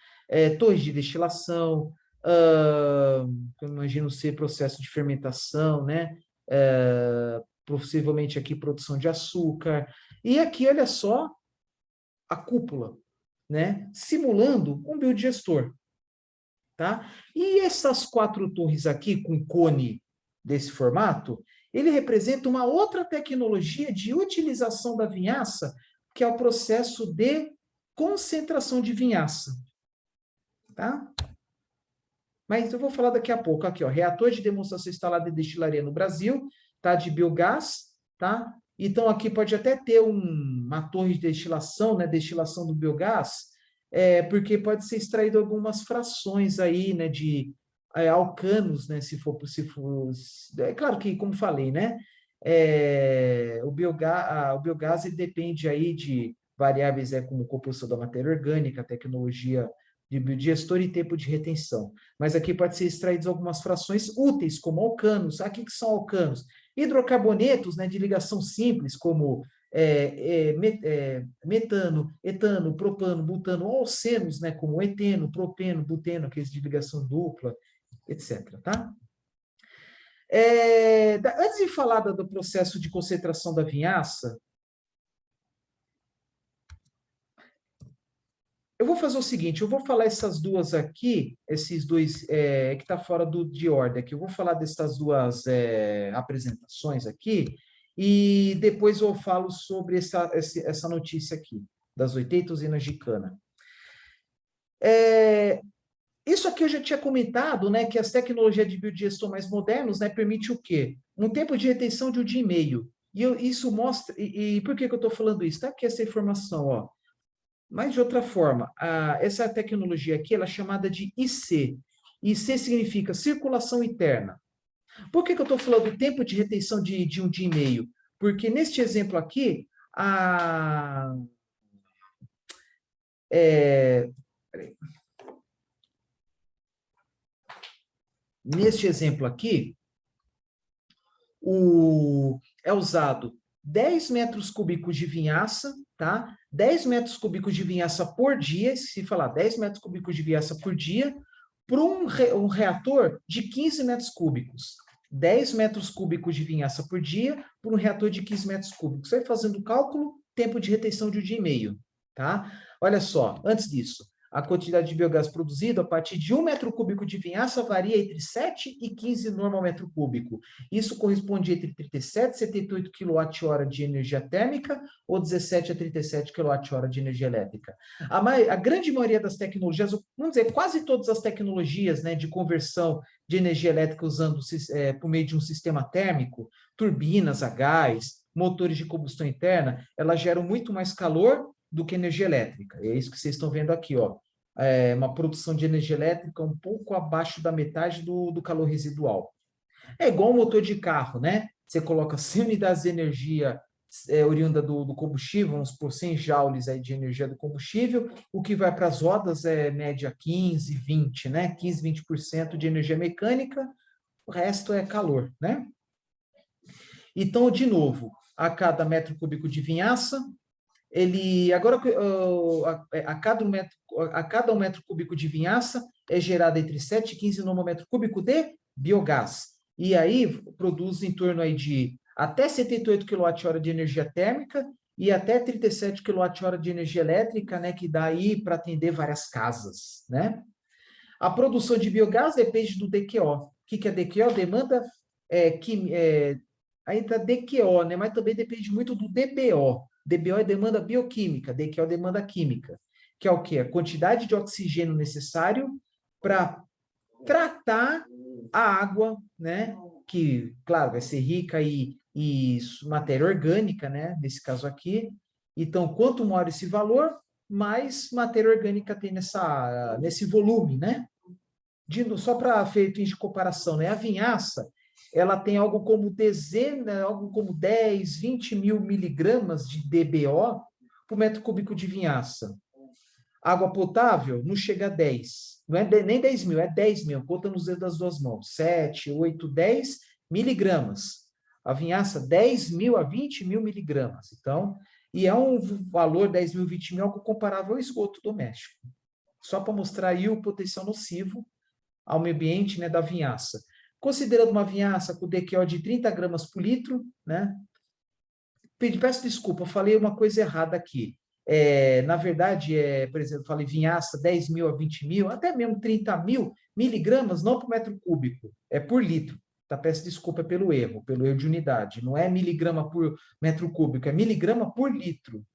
A: torres de destilação, eu imagino ser processo de fermentação, né? Possivelmente aqui produção de açúcar. E aqui, olha só, a cúpula, né? Simulando um biodigestor, tá? E essas 4 torres aqui, com cone desse formato, ele representa uma outra tecnologia de utilização da vinhaça, que é o processo de concentração de vinhaça, tá? Mas eu vou falar daqui a pouco. Aqui, ó, reator de demonstração instalado em destilaria no Brasil, tá? De biogás, tá? Então, aqui pode até ter uma torre de destilação, né? Destilação do biogás, porque pode ser extraído algumas frações aí, né? De alcanos, né? Se for, é claro que, como falei, né? O biogás ele depende aí de variáveis como composição da matéria orgânica, tecnologia de biodigestor e tempo de retenção. Mas aqui pode ser extraídos algumas frações úteis, como alcanos. Aqui que são alcanos? Hidrocarbonetos, né, de ligação simples, como metano, etano, propano, butano, ou alcenos, né, como eteno, propeno, buteno, aqueles de ligação dupla, etc. Tá? Antes de falar do processo de concentração da vinhaça, eu vou fazer o seguinte, eu vou falar essas duas aqui, esses dois, que está fora de ordem aqui, eu vou falar dessas duas apresentações aqui, e depois eu falo sobre essa notícia aqui, das 80 usinas de cana. Isso aqui eu já tinha comentado, né, que as tecnologias de biodigestão mais modernas, né, permite o quê? Um tempo de retenção de 1 dia e meio. E isso mostra, e por que eu estou falando isso? Está aqui essa informação, ó. Mas, de outra forma, essa tecnologia aqui ela é chamada de IC. IC significa circulação interna. Por que eu estou falando do tempo de retenção de 1 dia e meio? Porque, neste exemplo aqui, neste exemplo aqui, é usado 10 metros cúbicos de vinhaça, tá? 10 metros cúbicos de vinhaça por dia, se falar 10 metros cúbicos de vinhaça por dia, para um reator de 15 metros cúbicos. 10 metros cúbicos de vinhaça por dia por um reator de 15 metros cúbicos. Vai fazendo o cálculo, tempo de retenção de 1 dia e meio, tá? Olha só, antes disso, a quantidade de biogás produzido a partir de 1 metro cúbico de vinhaça varia entre 7 e 15 normal metro cúbico. Isso corresponde entre 37 e 78 kWh de energia térmica ou 17 a 37 kWh de energia elétrica. A grande maioria das tecnologias, vamos dizer, quase todas as tecnologias, né, de conversão de energia elétrica usando por meio de um sistema térmico, turbinas a gás, motores de combustão interna, elas geram muito mais calor do que energia elétrica. É isso que vocês estão vendo aqui, ó. uma produção de energia elétrica um pouco abaixo da metade do calor residual. É igual um motor de carro, né? Você coloca 100 unidades de energia oriunda do combustível, vamos por 100 joules aí de energia do combustível, o que vai para as rodas é média 15, 20, né? 15, 20% de energia mecânica, o resto é calor, né? Então, de novo, a cada metro cúbico de vinhaça, ele agora a cada um metro cúbico de vinhaça é gerado entre 7 e 15 nanômetro cúbico de biogás. E aí produz em torno aí de até 78 kWh de energia térmica e até 37 kWh de energia elétrica, né, que dá aí para atender várias casas, né? A produção de biogás depende do DQO. O que é DQO? Demanda ainda DQO, né? Mas também depende muito do DBO. DBO é demanda bioquímica, DQO é demanda química, que é o quê? A quantidade de oxigênio necessário para tratar a água, né? Que, claro, vai ser rica e matéria orgânica, né? Nesse caso aqui. Então, quanto maior esse valor, mais matéria orgânica tem nesse volume, né? Só para fins de comparação, né? A vinhaça, ela tem algo como algo como 10, 20 mil miligramas de DBO por metro cúbico de vinhaça. Água potável não chega a 10. Não é nem 10 mil, é 10 mil. Conta nos dedos das duas mãos. 7, 8, 10 miligramas. A vinhaça, 10 mil a 20 mil miligramas. Então, e é um valor 10 mil, 20 mil, algo comparável ao esgoto doméstico. Só para mostrar aí o potencial nocivo ao meio ambiente, né, da vinhaça. Considerando uma vinhaça com DQO de 30 gramas por litro, né? Peço desculpa, eu falei uma coisa errada aqui. Na verdade, por exemplo, eu falei vinhaça 10 mil a 20 mil, até mesmo 30 mil miligramas, não por metro cúbico, é por litro. Tá? Peço desculpa pelo erro de unidade. Não é miligrama por metro cúbico, é miligrama por litro.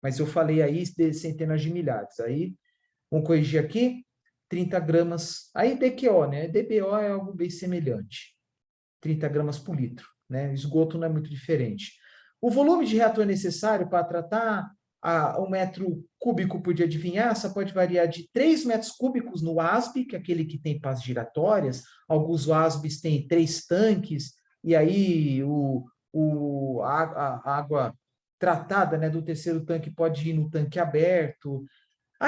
A: Mas eu falei aí de centenas de milhares. Aí, vamos corrigir aqui. 30 gramas, aí DQO, né? DBO é algo bem semelhante, 30 gramas por litro, né? Esgoto não é muito diferente. O volume de reator necessário para tratar um metro cúbico por dia de vinhaça pode variar de 3 metros cúbicos no ASB, que é aquele que tem pás giratórias, alguns ASBs têm 3 tanques, e aí a água tratada, né, do terceiro tanque pode ir no tanque aberto.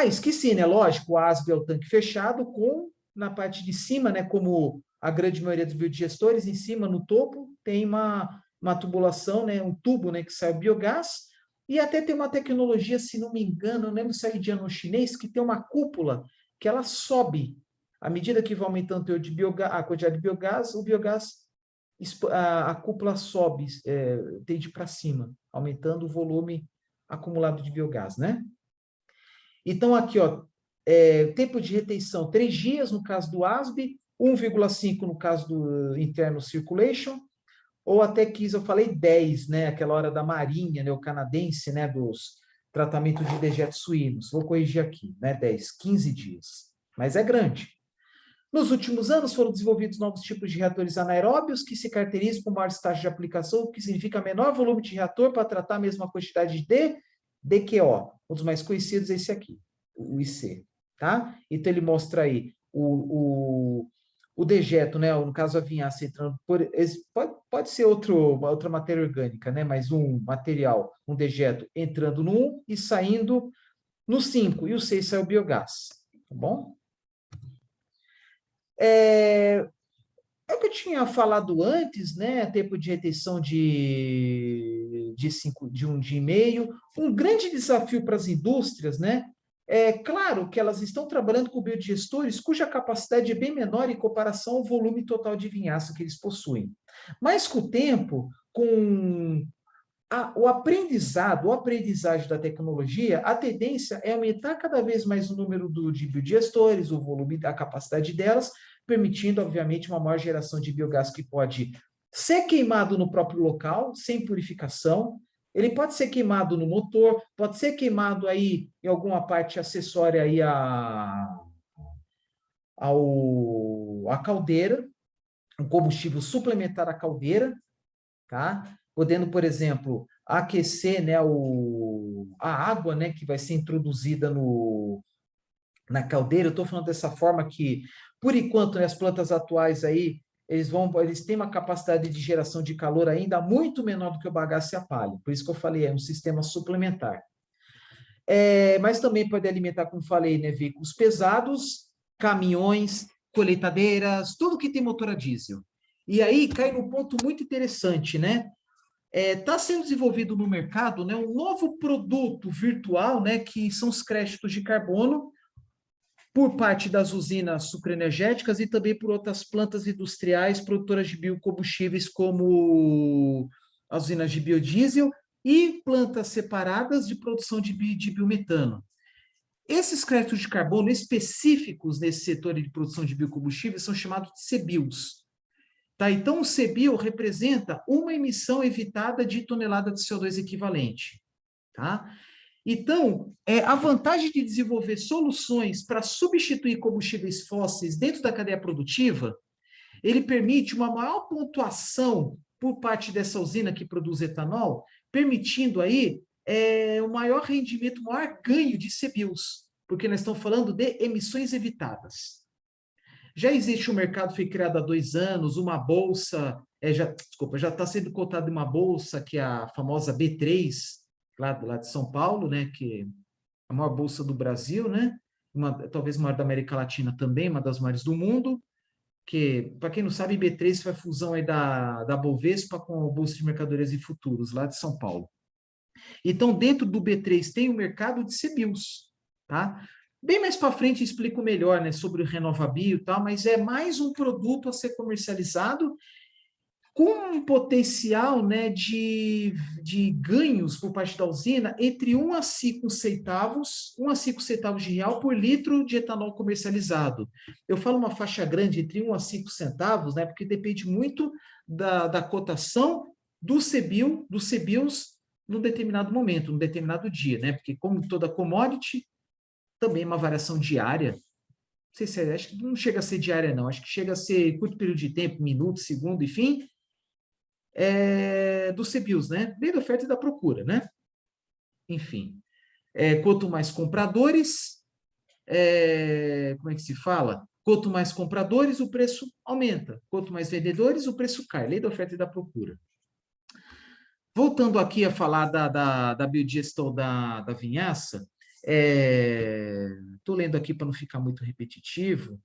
A: Esqueci, né? Lógico, o ASB é o tanque fechado, com na parte de cima, né? Como a grande maioria dos biodigestores, em cima, no topo, tem uma tubulação, né? Um tubo, né? Que sai o biogás. E até tem uma tecnologia, se não me engano, eu não lembro se é de ano chinês, que tem uma cúpula que ela sobe. À medida que vai aumentando o teor de biogás, a quantidade de biogás, o biogás, a cúpula sobe, tende para cima, aumentando o volume acumulado de biogás, né? Então, aqui, ó, tempo de retenção, 3 dias no caso do ASB, 1,5 no caso do interno circulation, ou até 15, eu falei 10, né? Aquela hora da marinha, né? O canadense, né? Dos tratamentos de dejetos suínos. Vou corrigir aqui, né? 10, 15 dias. Mas é grande. Nos últimos anos foram desenvolvidos novos tipos de reatores anaeróbios que se caracterizam por maior estágio de aplicação, o que significa menor volume de reator para tratar a mesma quantidade de DQO. Um dos mais conhecidos é esse aqui, o IC. Tá? Então, ele mostra aí o dejeto, né? No caso, a vinhaça entrando por... Pode ser outra matéria orgânica, né? Mas um material, um dejeto entrando no 1 e saindo no 5. E o 6 sai o biogás. Tá bom? É o que eu tinha falado antes, né? Tempo de retenção de 1 dia e meio. Um grande desafio para as indústrias, né? É claro que elas estão trabalhando com biodigestores cuja capacidade é bem menor em comparação ao volume total de vinhaça que eles possuem. Mas com o tempo, com o aprendizagem da tecnologia, a tendência é aumentar cada vez mais o número de biodigestores, o volume, a capacidade delas, permitindo, obviamente, uma maior geração de biogás que pode ser queimado no próprio local, sem purificação. Ele pode ser queimado no motor, pode ser queimado aí em alguma parte acessória aí à caldeira, um combustível suplementar à caldeira, tá? Podendo, por exemplo, aquecer, né, a água, né, que vai ser introduzida na caldeira. Eu estou falando dessa forma que, por enquanto, né, as plantas atuais aí, eles têm uma capacidade de geração de calor ainda muito menor do que o bagaço e a palha. Por isso que eu falei, é um sistema suplementar. Mas também pode alimentar, como falei, né, veículos pesados, caminhões, colheitadeiras, tudo que tem motor a diesel. E aí cai num ponto muito interessante, né? Está sendo desenvolvido no mercado, né, um novo produto virtual, né, que são os créditos de carbono, por parte das usinas sucroenergéticas e também por outras plantas industriais produtoras de biocombustíveis, como as usinas de biodiesel e plantas separadas de produção de biometano. Esses créditos de carbono específicos nesse setor de produção de biocombustíveis são chamados de CBIOs. Tá? Então, o CBIO representa uma emissão evitada de tonelada de CO2 equivalente. Tá? Então, a vantagem de desenvolver soluções para substituir combustíveis fósseis dentro da cadeia produtiva, ele permite uma maior pontuação por parte dessa usina que produz etanol, permitindo aí um maior rendimento, um maior ganho de CBIOs, porque nós estamos falando de emissões evitadas. Já existe um mercado, foi criado há 2 anos, uma bolsa, já está sendo cotada uma bolsa, que é a famosa B3, lá de São Paulo, né, que é a maior bolsa do Brasil, né, talvez maior da América Latina também, uma das maiores do mundo, que, para quem não sabe, B3 foi a fusão aí da Bovespa com a Bolsa de Mercadorias e Futuros, lá de São Paulo. Então, dentro do B3 tem o mercado de CBIOs, tá? Bem mais para frente explico melhor, né, sobre o RenovaBio e tal, mas é mais um produto a ser comercializado com um potencial, né, de ganhos por parte da usina entre 1 a 5 centavos, 1 a 5 centavos de real por litro de etanol comercializado. Eu falo uma faixa grande entre 1 a 5 centavos, né, porque depende muito da cotação do CBIO, dos CBIOs num determinado momento, num determinado dia, né, porque como toda commodity, também uma variação diária. Não sei se acho que não chega a ser diária, não. Acho que chega a ser curto período de tempo, minuto, segundo, enfim, dos CBIOs, né? Lei da oferta e da procura, né? Enfim, quanto mais compradores, como é que se fala? Quanto mais compradores, o preço aumenta. Quanto mais vendedores, o preço cai. Lei da oferta e da procura. Voltando aqui a falar da biodigestão da vinhaça, estou lendo aqui para não ficar muito repetitivo.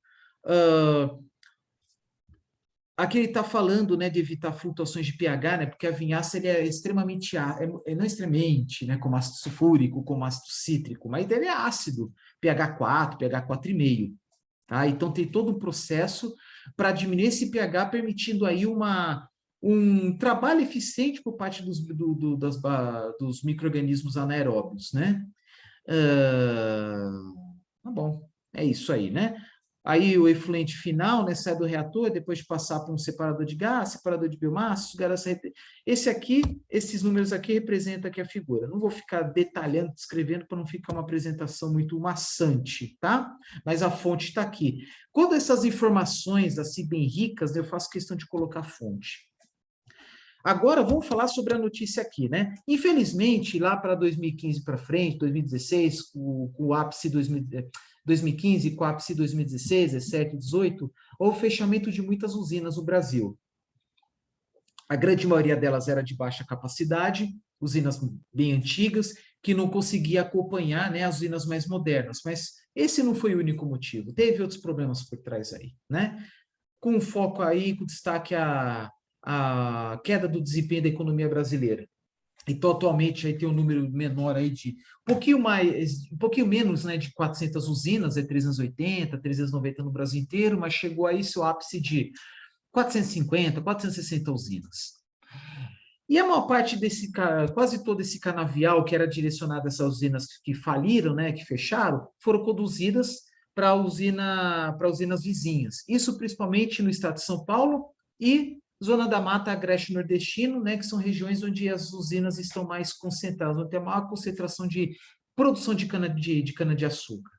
A: Aqui ele está falando, né, de evitar flutuações de pH, né, porque a vinhaça ele é extremamente, não extremamente, né, como ácido sulfúrico, como ácido cítrico, mas ele é ácido, pH 4, pH 4,5. Tá? Então tem todo um processo para diminuir esse pH, permitindo aí um trabalho eficiente por parte dos micro-organismos anaeróbios, né? Tá bom, é isso aí, né? Aí o efluente final, né, sai do reator, depois de passar por um separador de gás, separador de biomassa, esse aqui, esses números aqui representam aqui a figura. Não vou ficar detalhando, descrevendo, para não ficar uma apresentação muito maçante, tá? Mas a fonte está aqui. Quando essas informações, assim, bem ricas, eu faço questão de colocar a fonte. Agora, vamos falar sobre a notícia aqui, né? Infelizmente, lá para 2015 para frente, 2016, com o ápice 2015, com o ápice 2016, 17, 18, houve fechamento de muitas usinas no Brasil. A grande maioria delas era de baixa capacidade, usinas bem antigas, que não conseguia acompanhar, né, as usinas mais modernas. Mas esse não foi o único motivo. Teve outros problemas por trás aí, né? Com foco aí, com destaque a queda do desempenho da economia brasileira. Então, atualmente, aí tem um número menor aí de um pouquinho menos, né, de 400 usinas, 380, 390 no Brasil inteiro, mas chegou aí seu ápice de 450, 460 usinas. E a maior parte quase todo esse canavial que era direcionado a essas usinas que faliram, né, que fecharam, foram conduzidas para usinas vizinhas. Isso principalmente no estado de São Paulo e Zona da Mata, Agreste Nordestino, né, que são regiões onde as usinas estão mais concentradas, onde tem a maior concentração de produção de cana-de-açúcar.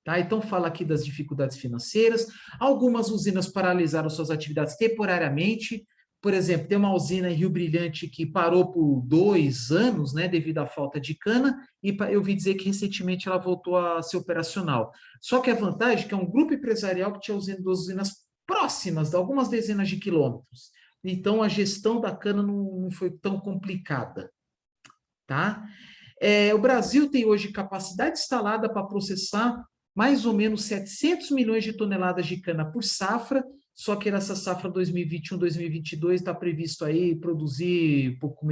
A: Tá? Então, fala aqui das dificuldades financeiras. Algumas usinas paralisaram suas atividades temporariamente Por exemplo, tem uma usina em Rio Brilhante que parou por 2 anos, né, devido à falta de cana, e eu ouvi dizer que recentemente ela voltou a ser operacional. Só que a vantagem é que é um grupo empresarial que tinha duas usinas próximas, de algumas dezenas de quilômetros. Então, a gestão da cana não foi tão complicada, tá? O Brasil tem hoje capacidade instalada para processar mais ou menos 700 milhões de toneladas de cana por safra, só que nessa safra 2021-2022 está previsto aí produzir um pouco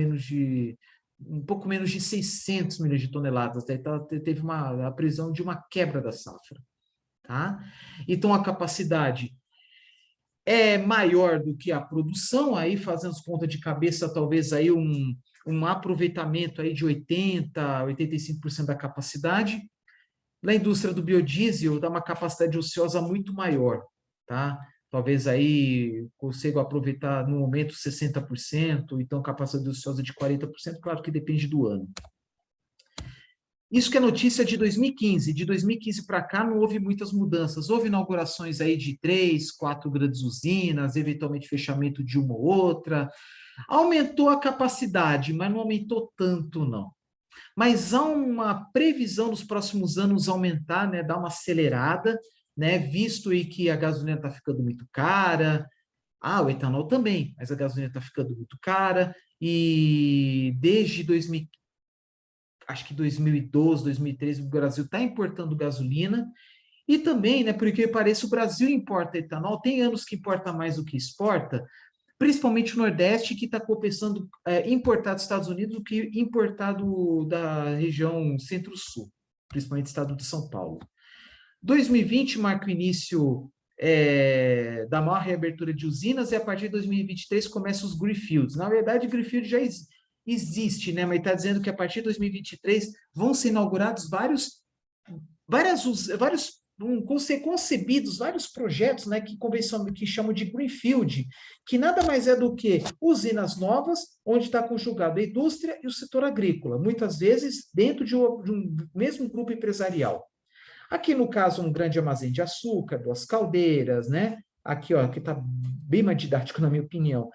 A: menos de 600 milhões de toneladas, daí teve a previsão de uma quebra da safra, tá? Então a capacidade é maior do que a produção, aí fazendo as contas de cabeça, talvez aí um aproveitamento aí de 85% da capacidade. Na indústria do biodiesel, dá uma capacidade ociosa muito maior, tá? Talvez aí consiga aproveitar no momento 60%, então capacidade ociosa de 40%, claro que depende do ano. Isso que é notícia de 2015. De 2015 para cá não houve muitas mudanças. Houve inaugurações aí de 3, 4 grandes usinas, eventualmente fechamento de uma ou outra. Aumentou a capacidade, mas não aumentou tanto, não. Mas há uma previsão nos próximos anos aumentar, né, dar uma acelerada, né, visto aí que a gasolina está ficando muito cara, o etanol também, mas a gasolina está ficando muito cara, e desde 2000, acho que 2012, 2013, o Brasil está importando gasolina, e também, né, por que pareça, o Brasil importa etanol, tem anos que importa mais do que exporta, principalmente o Nordeste, que está compensando importar dos Estados Unidos do que importado da região Centro-Sul, principalmente do estado de São Paulo. 2020 marca o início da maior reabertura de usinas e a partir de 2023 começam os greenfields. Na verdade, greenfield já existe, né? Mas está dizendo que a partir de 2023 vão ser inaugurados vários vão ser concebidos vários projetos, né, que chamam de greenfield, que nada mais é do que usinas novas, onde está conjugado a indústria e o setor agrícola, muitas vezes dentro de um mesmo grupo empresarial. Aqui, no caso, um grande armazém de açúcar, 2 caldeiras, né? Aqui, ó, que está bem mais didático, na minha opinião.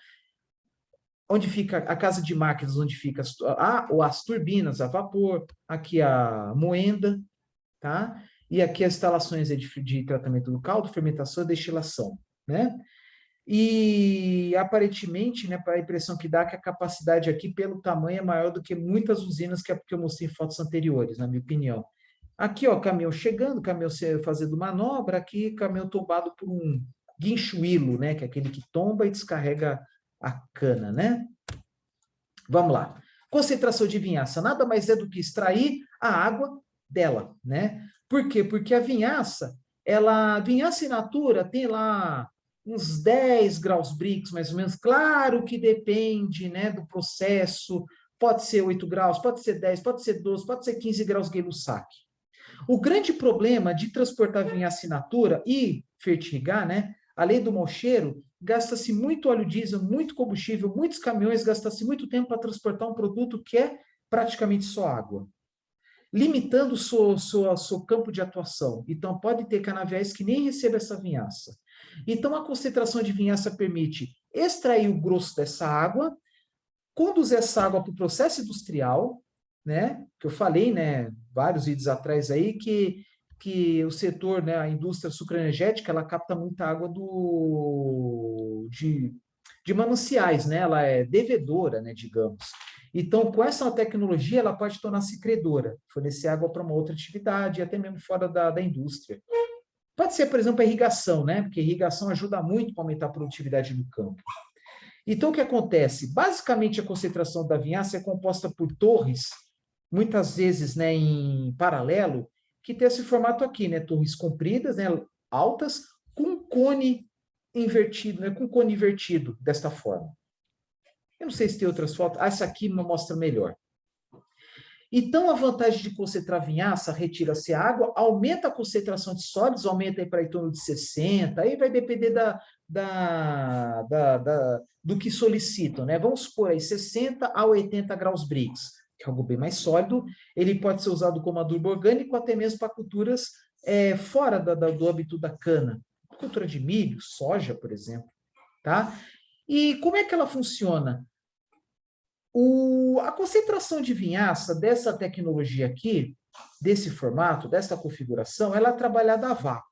A: Onde fica a casa de máquinas, onde fica as turbinas a vapor, aqui a moenda, tá? E aqui as instalações de tratamento do caldo, fermentação e destilação, né? E aparentemente, né, para a impressão que dá que a capacidade aqui, pelo tamanho, é maior do que muitas usinas que eu mostrei em fotos anteriores, na minha opinião. Aqui, ó, caminhão chegando, caminhão fazendo manobra, aqui caminhão tombado por um guincho hilo, né, que é aquele que tomba e descarrega a cana, né? Vamos lá. Concentração de vinhaça nada mais é do que extrair a água dela, né? Por quê? Porque a vinhaça in natura tem lá uns 10 graus Brix, mais ou menos. Claro que depende, né, do processo. Pode ser 8 graus, pode ser 10, pode ser 12, pode ser 15 graus Gay-Lussac. O grande problema de transportar vinhaça in natura e fertirrigar, né, além do mau cheiro, gasta-se muito óleo diesel, muito combustível, muitos caminhões, gasta-se muito tempo para transportar um produto que é praticamente só água, limitando o seu campo de atuação. Então, pode ter canaviais que nem recebem essa vinhaça. Então, a concentração de vinhaça permite extrair o grosso dessa água, conduzir essa água para o processo industrial, né? Que eu falei, né, vários vídeos atrás aí, que o setor, né, a indústria sucroenergética, ela capta muita água de mananciais, né? Ela é devedora, né, digamos. Então, com essa tecnologia, ela pode tornar-se credora, fornecer água para uma outra atividade, até mesmo fora da indústria. Pode ser, por exemplo, a irrigação, né? Porque a irrigação ajuda muito para aumentar a produtividade do campo. Então, o que acontece? Basicamente, a concentração da vinhaça é composta por torres, muitas vezes, né, em paralelo, que tem esse formato aqui, né? Torres compridas, né, altas, com cone invertido, né, com cone invertido, desta forma. Eu não sei se tem outras fotos. Essa aqui me mostra melhor. Então, a vantagem de concentrar vinhaça, retira-se a água, aumenta a concentração de sólidos, aumenta aí para em torno de 60, aí vai depender do que solicitam, né? Vamos supor aí 60 a 80 graus Brix, que é algo bem mais sólido. Ele pode ser usado como adubo orgânico, até mesmo para culturas fora do âmbito da cana. Cultura de milho, soja, por exemplo, tá? E como é que ela funciona? A concentração de vinhaça dessa tecnologia aqui, desse formato, dessa configuração, ela é trabalhada a vácuo.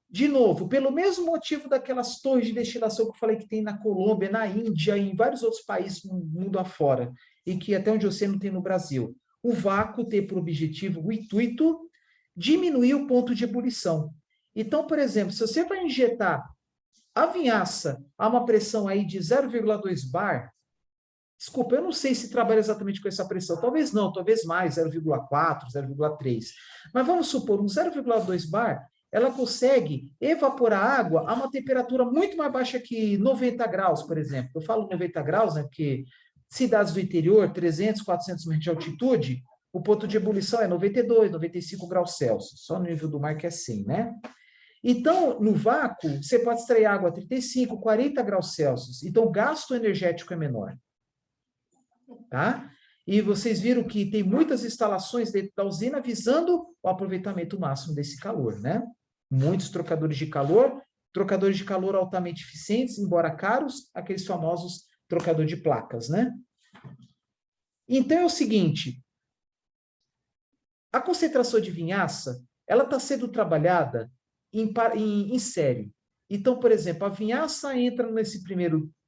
A: De novo, pelo mesmo motivo daquelas torres de destilação que eu falei que tem na Colômbia, na Índia e em vários outros países no mundo afora, e que até onde eu sei não tem no Brasil. O vácuo tem por objetivo, o intuito, diminuir o ponto de ebulição. Então, por exemplo, se você vai injetar a vinhaça a uma pressão aí de 0,2 bar, desculpa, eu não sei se trabalha exatamente com essa pressão, talvez não, talvez mais, 0,4, 0,3. Mas vamos supor, um 0,2 bar, ela consegue evaporar água a uma temperatura muito mais baixa que 90 graus, por exemplo. Eu falo 90 graus, né, porque cidades do interior, 300, 400 metros de altitude, o ponto de ebulição é 92, 95 graus Celsius, só no nível do mar que é 100, né? Então, no vácuo, você pode extrair água a 35, 40 graus Celsius. Então, o gasto energético é menor. Tá? E vocês viram que tem muitas instalações dentro da usina visando o aproveitamento máximo desse calor, né? Muitos trocadores de calor altamente eficientes, embora caros, aqueles famosos trocador de placas, né? Então é o seguinte, a concentração de vinhaça, ela está sendo trabalhada em série. Então, por exemplo, a vinhaça entra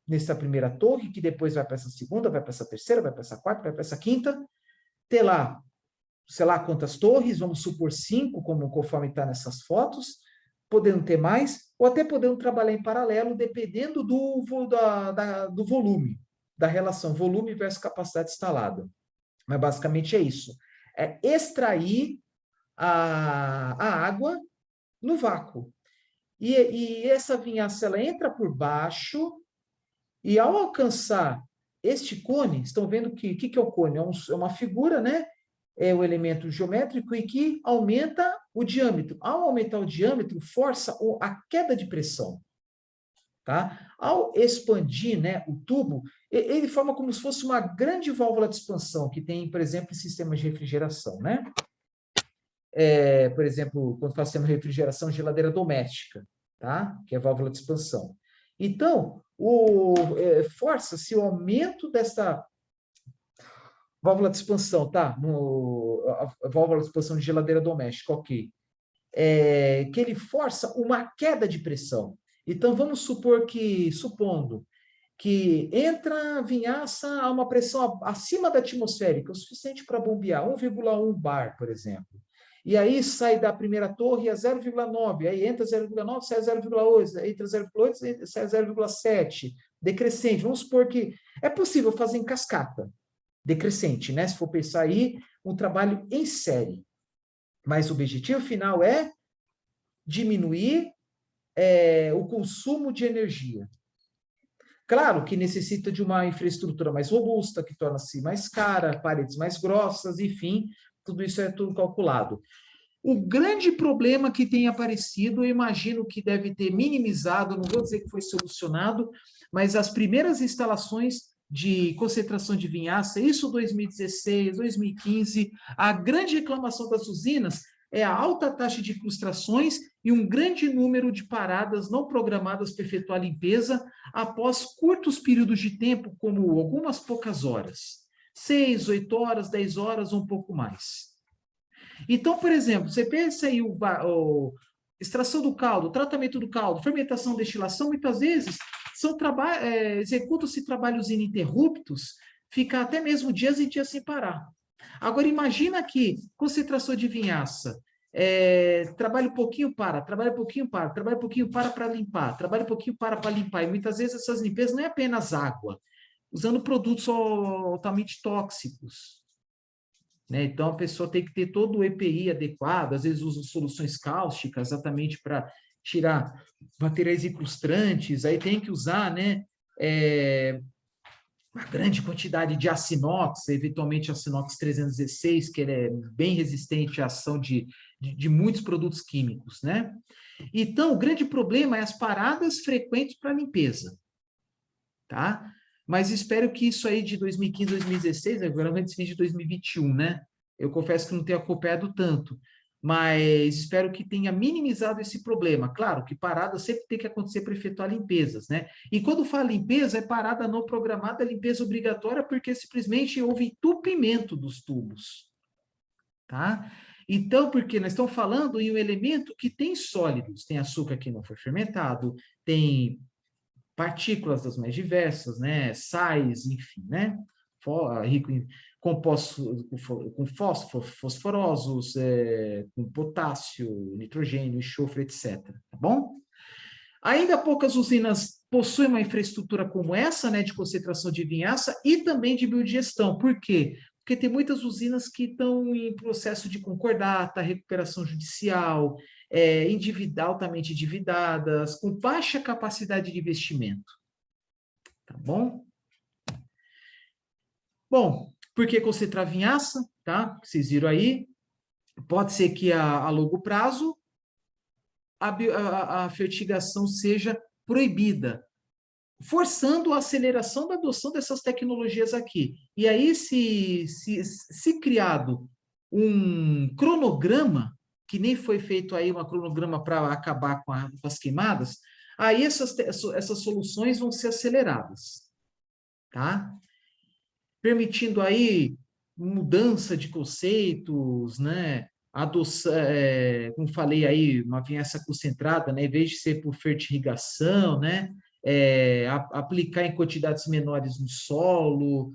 A: nessa primeira torre, que depois vai para essa segunda, vai para essa terceira, vai para essa quarta, vai para essa quinta. Ter lá, sei lá quantas torres, vamos supor 5, conforme está nessas fotos, podendo ter mais, ou até podendo trabalhar em paralelo, dependendo do volume, da relação volume versus capacidade instalada. Mas basicamente é isso. É extrair a água no vácuo. E essa vinhaça, ela entra por baixo, e ao alcançar este cone, estão vendo que o que é o cone? É uma figura, né? É o elemento geométrico e que aumenta o diâmetro. Ao aumentar o diâmetro, força a queda de pressão. Tá? Ao expandir, né, o tubo, ele forma como se fosse uma grande válvula de expansão que tem, por exemplo, em sistemas de refrigeração, né? Por exemplo, quando fazemos refrigeração, geladeira doméstica, tá? Que é a válvula de expansão. Então, força-se o aumento desta válvula de expansão, tá? A válvula de expansão de geladeira doméstica, ok. Que ele força uma queda de pressão. Então, vamos supor supondo que entra vinhaça a uma pressão acima da atmosférica, o suficiente para bombear, 1,1 bar, por exemplo. E aí sai da primeira torre a 0,9, aí entra 0,9, sai 0,8, aí entra 0,8, sai 0,7, decrescente. Vamos supor que é possível fazer em cascata, decrescente, né? Se for pensar aí, um trabalho em série. Mas o objetivo final é diminuir o consumo de energia. Claro que necessita de uma infraestrutura mais robusta, que torna-se mais cara, paredes mais grossas, enfim, tudo isso é tudo calculado. O grande problema que tem aparecido, eu imagino que deve ter minimizado, não vou dizer que foi solucionado, mas as primeiras instalações de concentração de vinhaça, isso 2016, 2015, a grande reclamação das usinas é a alta taxa de frustrações e um grande número de paradas não programadas para efetuar a limpeza após curtos períodos de tempo, como algumas poucas horas. 6, 8 horas, 10 horas ou um pouco mais. Então, por exemplo, você pensa aí extração do caldo, tratamento do caldo, fermentação, destilação, muitas vezes executam-se trabalhos ininterruptos, fica até mesmo dias e dias sem parar. Agora, imagina que concentração de vinhaça, trabalha um pouquinho para, trabalha um pouquinho para, trabalha um pouquinho para limpar, trabalha um pouquinho para limpar, e muitas vezes essas limpezas não é apenas água, usando produtos altamente tóxicos. Né? Então, a pessoa tem que ter todo o EPI adequado, às vezes usa soluções cáusticas exatamente para tirar materiais incrustantes, aí tem que usar, né, uma grande quantidade de aço inox, eventualmente aço inox 316, que ele é bem resistente à ação de muitos produtos químicos, né? Então, o grande problema é as paradas frequentes para limpeza, tá? Mas espero que isso aí de 2015, 2016, agora vai decidir de 2021, né? Eu confesso que não tenho acompanhado tanto, mas espero que tenha minimizado esse problema. Claro que parada sempre tem que acontecer para efetuar limpezas, né? E quando fala limpeza, é parada não programada, limpeza obrigatória, porque simplesmente houve entupimento dos tubos, tá? Então, porque nós estamos falando em um elemento que tem sólidos, tem açúcar que não foi fermentado, tem partículas das mais diversas, né? Sais, enfim, né? Rico em compostos com fósforo, fosforosos, com potássio, nitrogênio, enxofre, etc. Tá bom? Ainda poucas usinas possuem uma infraestrutura como essa, né, de concentração de vinhaça e também de biodigestão. Por quê? Porque tem muitas usinas que estão em processo de concordata, recuperação judicial, altamente endividadas, com baixa capacidade de investimento. Tá bom? Bom, por que concentrar vinhaça? Tá? Vocês viram aí. Pode ser que a longo prazo a fertigação seja proibida, forçando a aceleração da adoção dessas tecnologias aqui. E aí, se criado um cronograma, que nem foi feito aí um cronograma para acabar com as queimadas, aí essas soluções vão ser aceleradas, tá? Permitindo aí mudança de conceitos, né? Adoção, como falei aí, uma vinhaça concentrada, né? Em vez de ser por fertirrigação, né? Aplicar em quantidades menores no solo.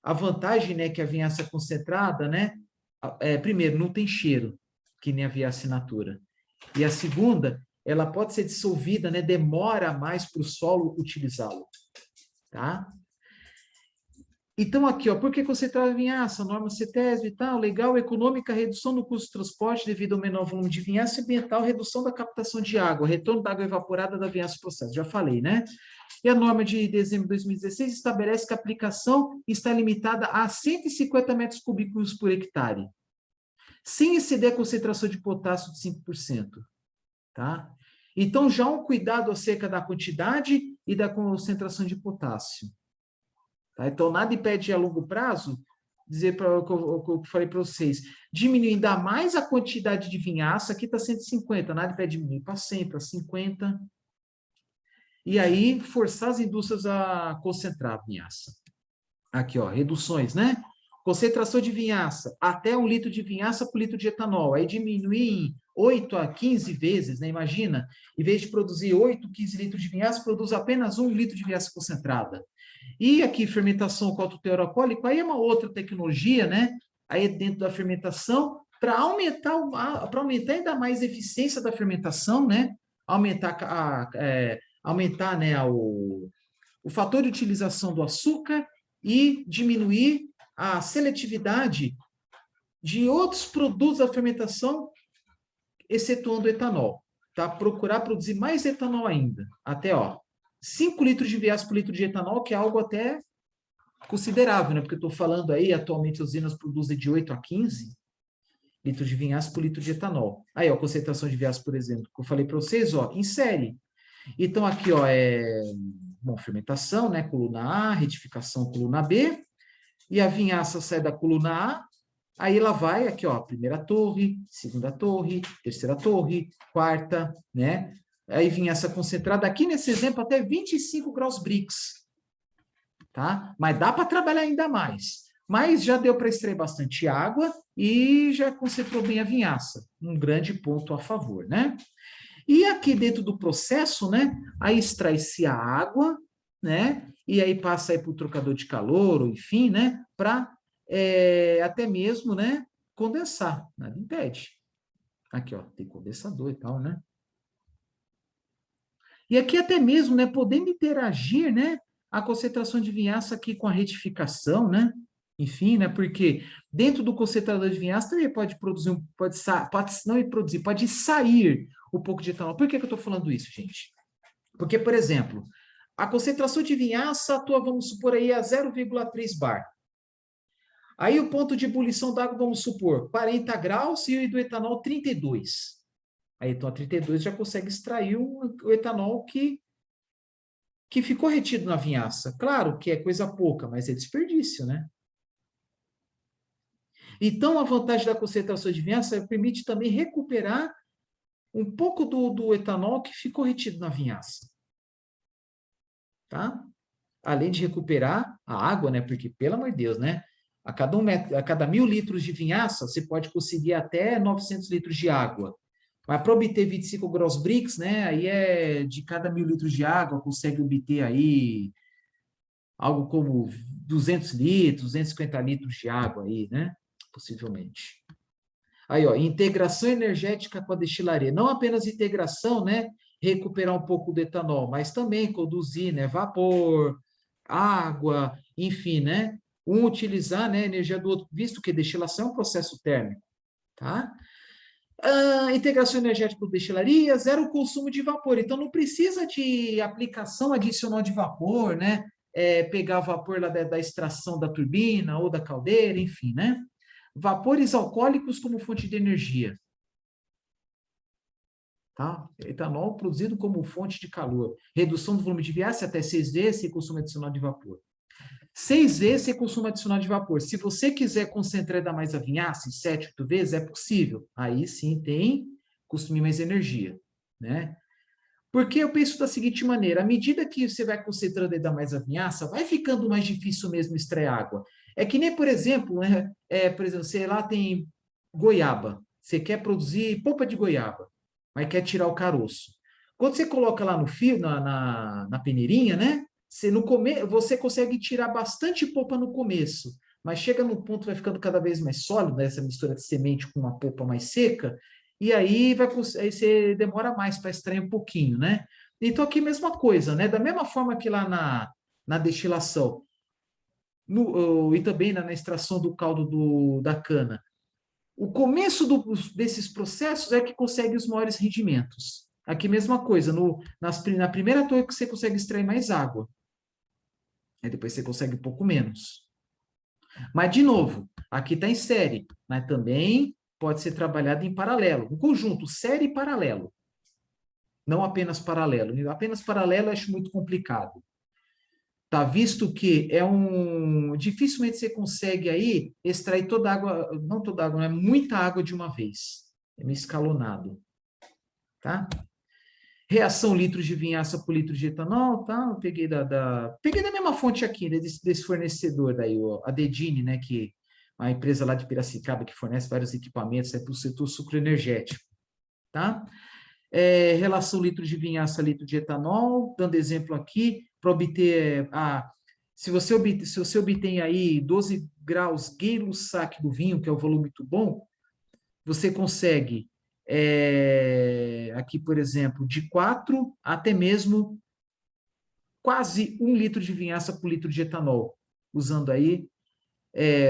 A: A vantagem, né, que a vinhaça concentrada, né? Primeiro, não tem cheiro, que nem a vinhaça in natura. E a segunda, ela pode ser dissolvida, né? Demora mais para o solo utilizá-lo, tá? Então, aqui, ó, por que concentrada em vinhaça? Norma CETESB e tal, legal, econômica, redução no custo de transporte devido ao menor volume de vinhaça, ambiental, redução da captação de água, retorno da água evaporada da vinhaça processo, já falei, né? E a norma de dezembro de 2016 estabelece que a aplicação está limitada a 150 metros cúbicos por hectare, sem exceder a concentração de potássio de 5%, tá? Então, já um cuidado acerca da quantidade e da concentração de potássio. Tá? Então, nada impede a longo prazo, dizer para o que eu falei para vocês, diminuir ainda mais a quantidade de vinhaça, aqui está 150, nada impede diminuir para 100, para 50, e aí forçar as indústrias a concentrar a vinhaça. Aqui, ó, reduções, né? Concentração de vinhaça, até 1 litro de vinhaça por litro de etanol, aí diminuir em 8 a 15 vezes, né? Imagina, em vez de produzir 8, 15 litros de vinhaça, produz apenas 1 litro de vinhaça concentrada. E aqui, fermentação com alto teor alcoólico, aí é uma outra tecnologia, né? Aí dentro da fermentação, para aumentar ainda mais a eficiência da fermentação, né? Aumentar né, o fator de utilização do açúcar e diminuir a seletividade de outros produtos da fermentação, excetuando o etanol. Tá? Procurar produzir mais etanol ainda. Até, ó, 5 litros de vinhaça por litro de etanol, que é algo até considerável, né? Porque eu estou falando aí, atualmente as usinas produzem de 8 a 15 litros de vinhaça por litro de etanol. Aí, ó, concentração de vinhaça, por exemplo, que eu falei para vocês, ó, em série. Então, aqui, ó, bom, fermentação, né? Coluna A, retificação, coluna B. E a vinhaça sai da coluna A, aí ela vai aqui, ó, primeira torre, segunda torre, terceira torre, quarta, né? Aí vinhaça concentrada, aqui nesse exemplo, até 25 graus Brix, tá? Mas dá para trabalhar ainda mais. Mas já deu para extrair bastante água e já concentrou bem a vinhaça. Um grande ponto a favor, né? E aqui dentro do processo, né? Aí extrai-se a água, né? E aí passa aí para o trocador de calor, ou enfim, né? Para até mesmo, né? Condensar. Nada impede. Aqui, ó, tem condensador e tal, né? E aqui até mesmo, né? Podendo interagir, né? A concentração de vinhaça aqui com a retificação, né? Enfim, né? Porque dentro do concentrador de vinhaça também pode produzir, pode não produzir, pode sair um pouco de etanol. Por que eu estou falando isso, gente? Porque, por exemplo, a concentração de vinhaça atua, vamos supor aí, a 0,3 bar. Aí o ponto de ebulição da água, vamos supor, 40 graus e o do etanol 32. Aí, então, a 32 já consegue extrair o etanol que ficou retido na vinhaça. Claro que é coisa pouca, mas é desperdício, né? Então, a vantagem da concentração de vinhaça permite também recuperar um pouco do etanol que ficou retido na vinhaça. Tá? Além de recuperar a água, né? Porque, pelo amor de Deus, né? A cada 1.000 litros de vinhaça, você pode conseguir até 900 litros de água. Mas para obter 25 gross brix, né? Aí é de cada 1.000 litros de água, consegue obter aí algo como 200 litros, 250 litros de água aí, né? Possivelmente. Aí, ó, integração energética com a destilaria. Não apenas integração, né? Recuperar um pouco do etanol, mas também conduzir, né? Vapor, água, enfim, né? Um utilizar, né, a energia do outro, visto que destilação é um processo térmico, tá? Integração energética com destilaria, zero consumo de vapor. Então, não precisa de aplicação adicional de vapor, né? Pegar vapor lá da extração da turbina ou da caldeira, enfim, né? Vapores alcoólicos como fonte de energia. Tá? Etanol produzido como fonte de calor. Redução do volume de viagem até 6 vezes sem consumo adicional de vapor. 6 vezes sem consumo adicional de vapor. Se você quiser concentrar e dar mais a vinhaça, 7, 8 vezes, é possível. Aí sim tem consumir mais energia. Né? Porque eu penso da seguinte maneira: à medida que você vai concentrando e dá mais a vinhaça, vai ficando mais difícil mesmo extrair água. É que nem, por exemplo, né, por exemplo, você lá tem goiaba. Você quer produzir polpa de goiaba, mas quer tirar o caroço. Quando você coloca lá no fio, na peneirinha, né? Você consegue tirar bastante polpa no começo, mas chega no ponto vai ficando cada vez mais sólido, né, essa mistura de semente com uma polpa mais seca, e aí você demora mais para extrair um pouquinho, né? Então, aqui mesma coisa, né? Da mesma forma que lá na destilação, e também na extração do caldo da cana, o começo desses processos é que consegue os maiores rendimentos. Aqui mesma coisa, na primeira torre que você consegue extrair mais água, aí depois você consegue um pouco menos. Mas, de novo, aqui está em série, mas também pode ser trabalhado em paralelo, um conjunto, série e paralelo. Não apenas paralelo. Apenas paralelo eu acho muito complicado. Tá? Visto que dificilmente você consegue aí extrair toda a água, não toda a água, é muita água de uma vez. É meio escalonado. Tá? Reação litros de vinhaça por litro de etanol, tá? Eu peguei da mesma fonte aqui, né, desse fornecedor daí, a Dedini, né, que é uma empresa lá de Piracicaba que fornece vários equipamentos para o setor sucroenergético, tá? Relação litro de vinhaça, litro de etanol, dando exemplo aqui, para obter se você obtém aí 12 graus Gay-Lussac do vinho, que é o volume muito bom, você consegue aqui, por exemplo, de 4 até mesmo quase 1 litro de vinhaça por litro de etanol, usando aí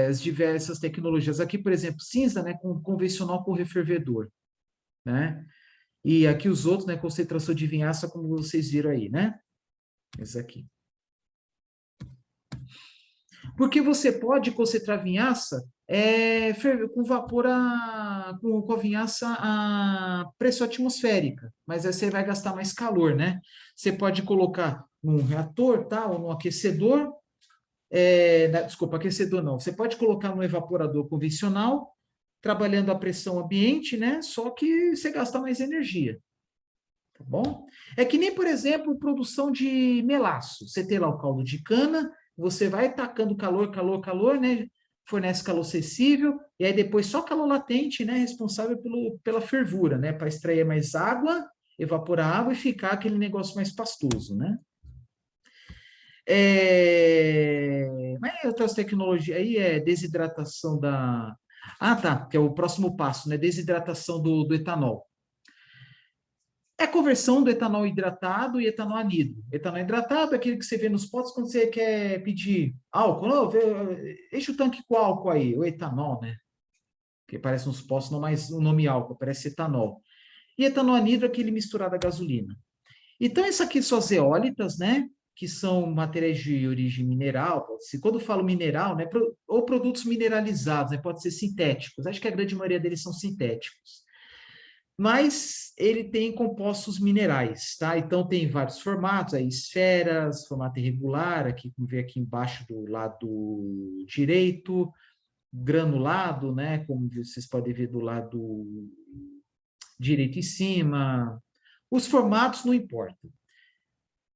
A: as diversas tecnologias. Aqui, por exemplo, cinza, né, com convencional com refervedor, né? E aqui os outros, né, concentração de vinhaça, como vocês viram aí, né? Esse aqui. Porque você pode concentrar vinhaça com vapor, com a vinhaça a pressão atmosférica, mas aí você vai gastar mais calor, né? Você pode colocar num reator, tá? Ou num aquecedor, desculpa, aquecedor não. Você pode colocar num evaporador convencional, trabalhando a pressão ambiente, né? Só que você gasta mais energia. Tá bom? É que nem, por exemplo, produção de melaço. Você tem lá o caldo de cana, você vai tacando calor, calor, calor, né? Fornece calor acessível, e aí depois só calor latente, né? Responsável pela fervura, né? Para extrair mais água, evaporar a água e ficar aquele negócio mais pastoso, né? Mas outras tecnologias aí desidratação da. Ah, tá, que é o próximo passo, né? Desidratação do etanol. É a conversão do etanol hidratado e etanol anidro. Etanol hidratado é aquele que você vê nos potes quando você quer pedir álcool. Não, enche o tanque com álcool aí, o etanol, né? Que parece nos potes, não mais o nome álcool, parece etanol. E etanol anidro é aquele misturado à gasolina. Então, isso aqui são as eólitas, né? Que são materiais de origem mineral. Quando eu falo mineral, né? Ou produtos mineralizados, né? Pode ser sintéticos. Acho que a grande maioria deles são sintéticos. Mas ele tem compostos minerais, tá? Então tem vários formatos, aí esferas, formato irregular, aqui como vê aqui embaixo do lado direito, granulado, né? Como vocês podem ver do lado direito em cima. Os formatos não importam.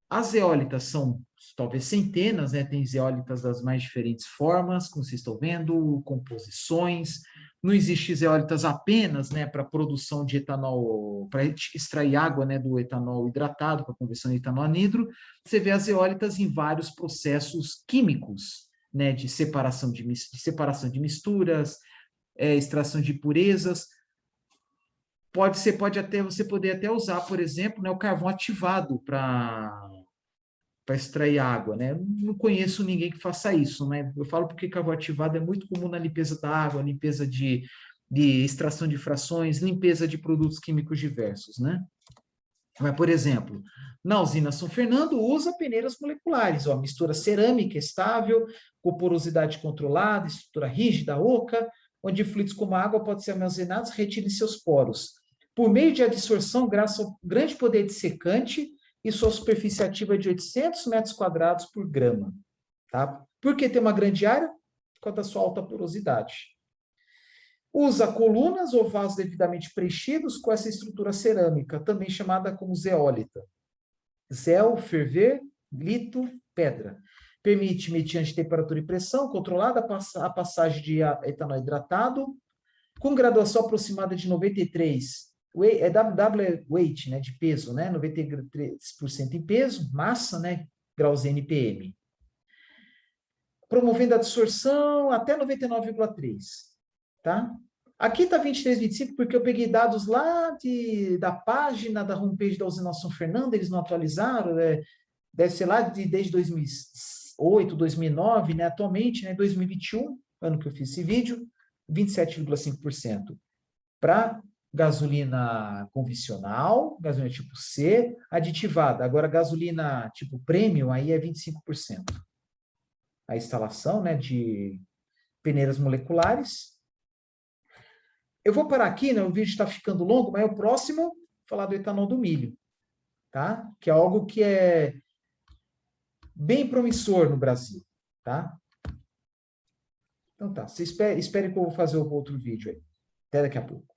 A: As zeólitas são talvez centenas, né? Tem zeólitas das mais diferentes formas, como vocês estão vendo, composições. Não existe zeólitas apenas, né, para produção de etanol, para extrair água, né, do etanol hidratado, para conversão de etanol anidro. Você vê as zeólitas em vários processos químicos, né, de separação de misturas, extração de impurezas. Você poder até usar, por exemplo, né, o carvão ativado para extrair água, né? Eu não conheço ninguém que faça isso, né? Eu falo porque carvão ativado é muito comum na limpeza da água, limpeza de extração de frações, limpeza de produtos químicos diversos, né? Mas, por exemplo, na usina São Fernando usa peneiras moleculares, ó, mistura cerâmica estável, com porosidade controlada, estrutura rígida, oca, onde fluidos como a água podem ser armazenados e retidos em seus poros. Por meio de adsorção, graças ao grande poder de secante, e sua superfície ativa é de 800 metros quadrados por grama. Tá? Por que tem uma grande área? Por causa da sua alta porosidade. Usa colunas ou vasos devidamente preenchidos com essa estrutura cerâmica, também chamada como zeólita. Zéu, ferver, lito, pedra. Permite, mediante temperatura e pressão controlada, a passagem de etanol hidratado, com graduação aproximada de 93, W é weight, né, de peso, né, 93% em peso, massa, né, graus NPM. Promovendo a absorção até 99,3, tá? Aqui está 23,25 porque eu peguei dados lá da página da homepage da usina São Fernando, eles não atualizaram, deve ser lá desde 2008, 2009, né? Atualmente, né, 2021, ano que eu fiz esse vídeo, 27,5%. Para gasolina convencional, gasolina tipo C, aditivada. Agora, gasolina tipo premium, aí é 25%. A instalação, né, de peneiras moleculares. Eu vou parar aqui, né? O vídeo está ficando longo, mas o próximo, falar do etanol do milho, tá? Que é algo que é bem promissor no Brasil, tá? Então tá, você espere que eu vou fazer outro vídeo aí. Até daqui a pouco.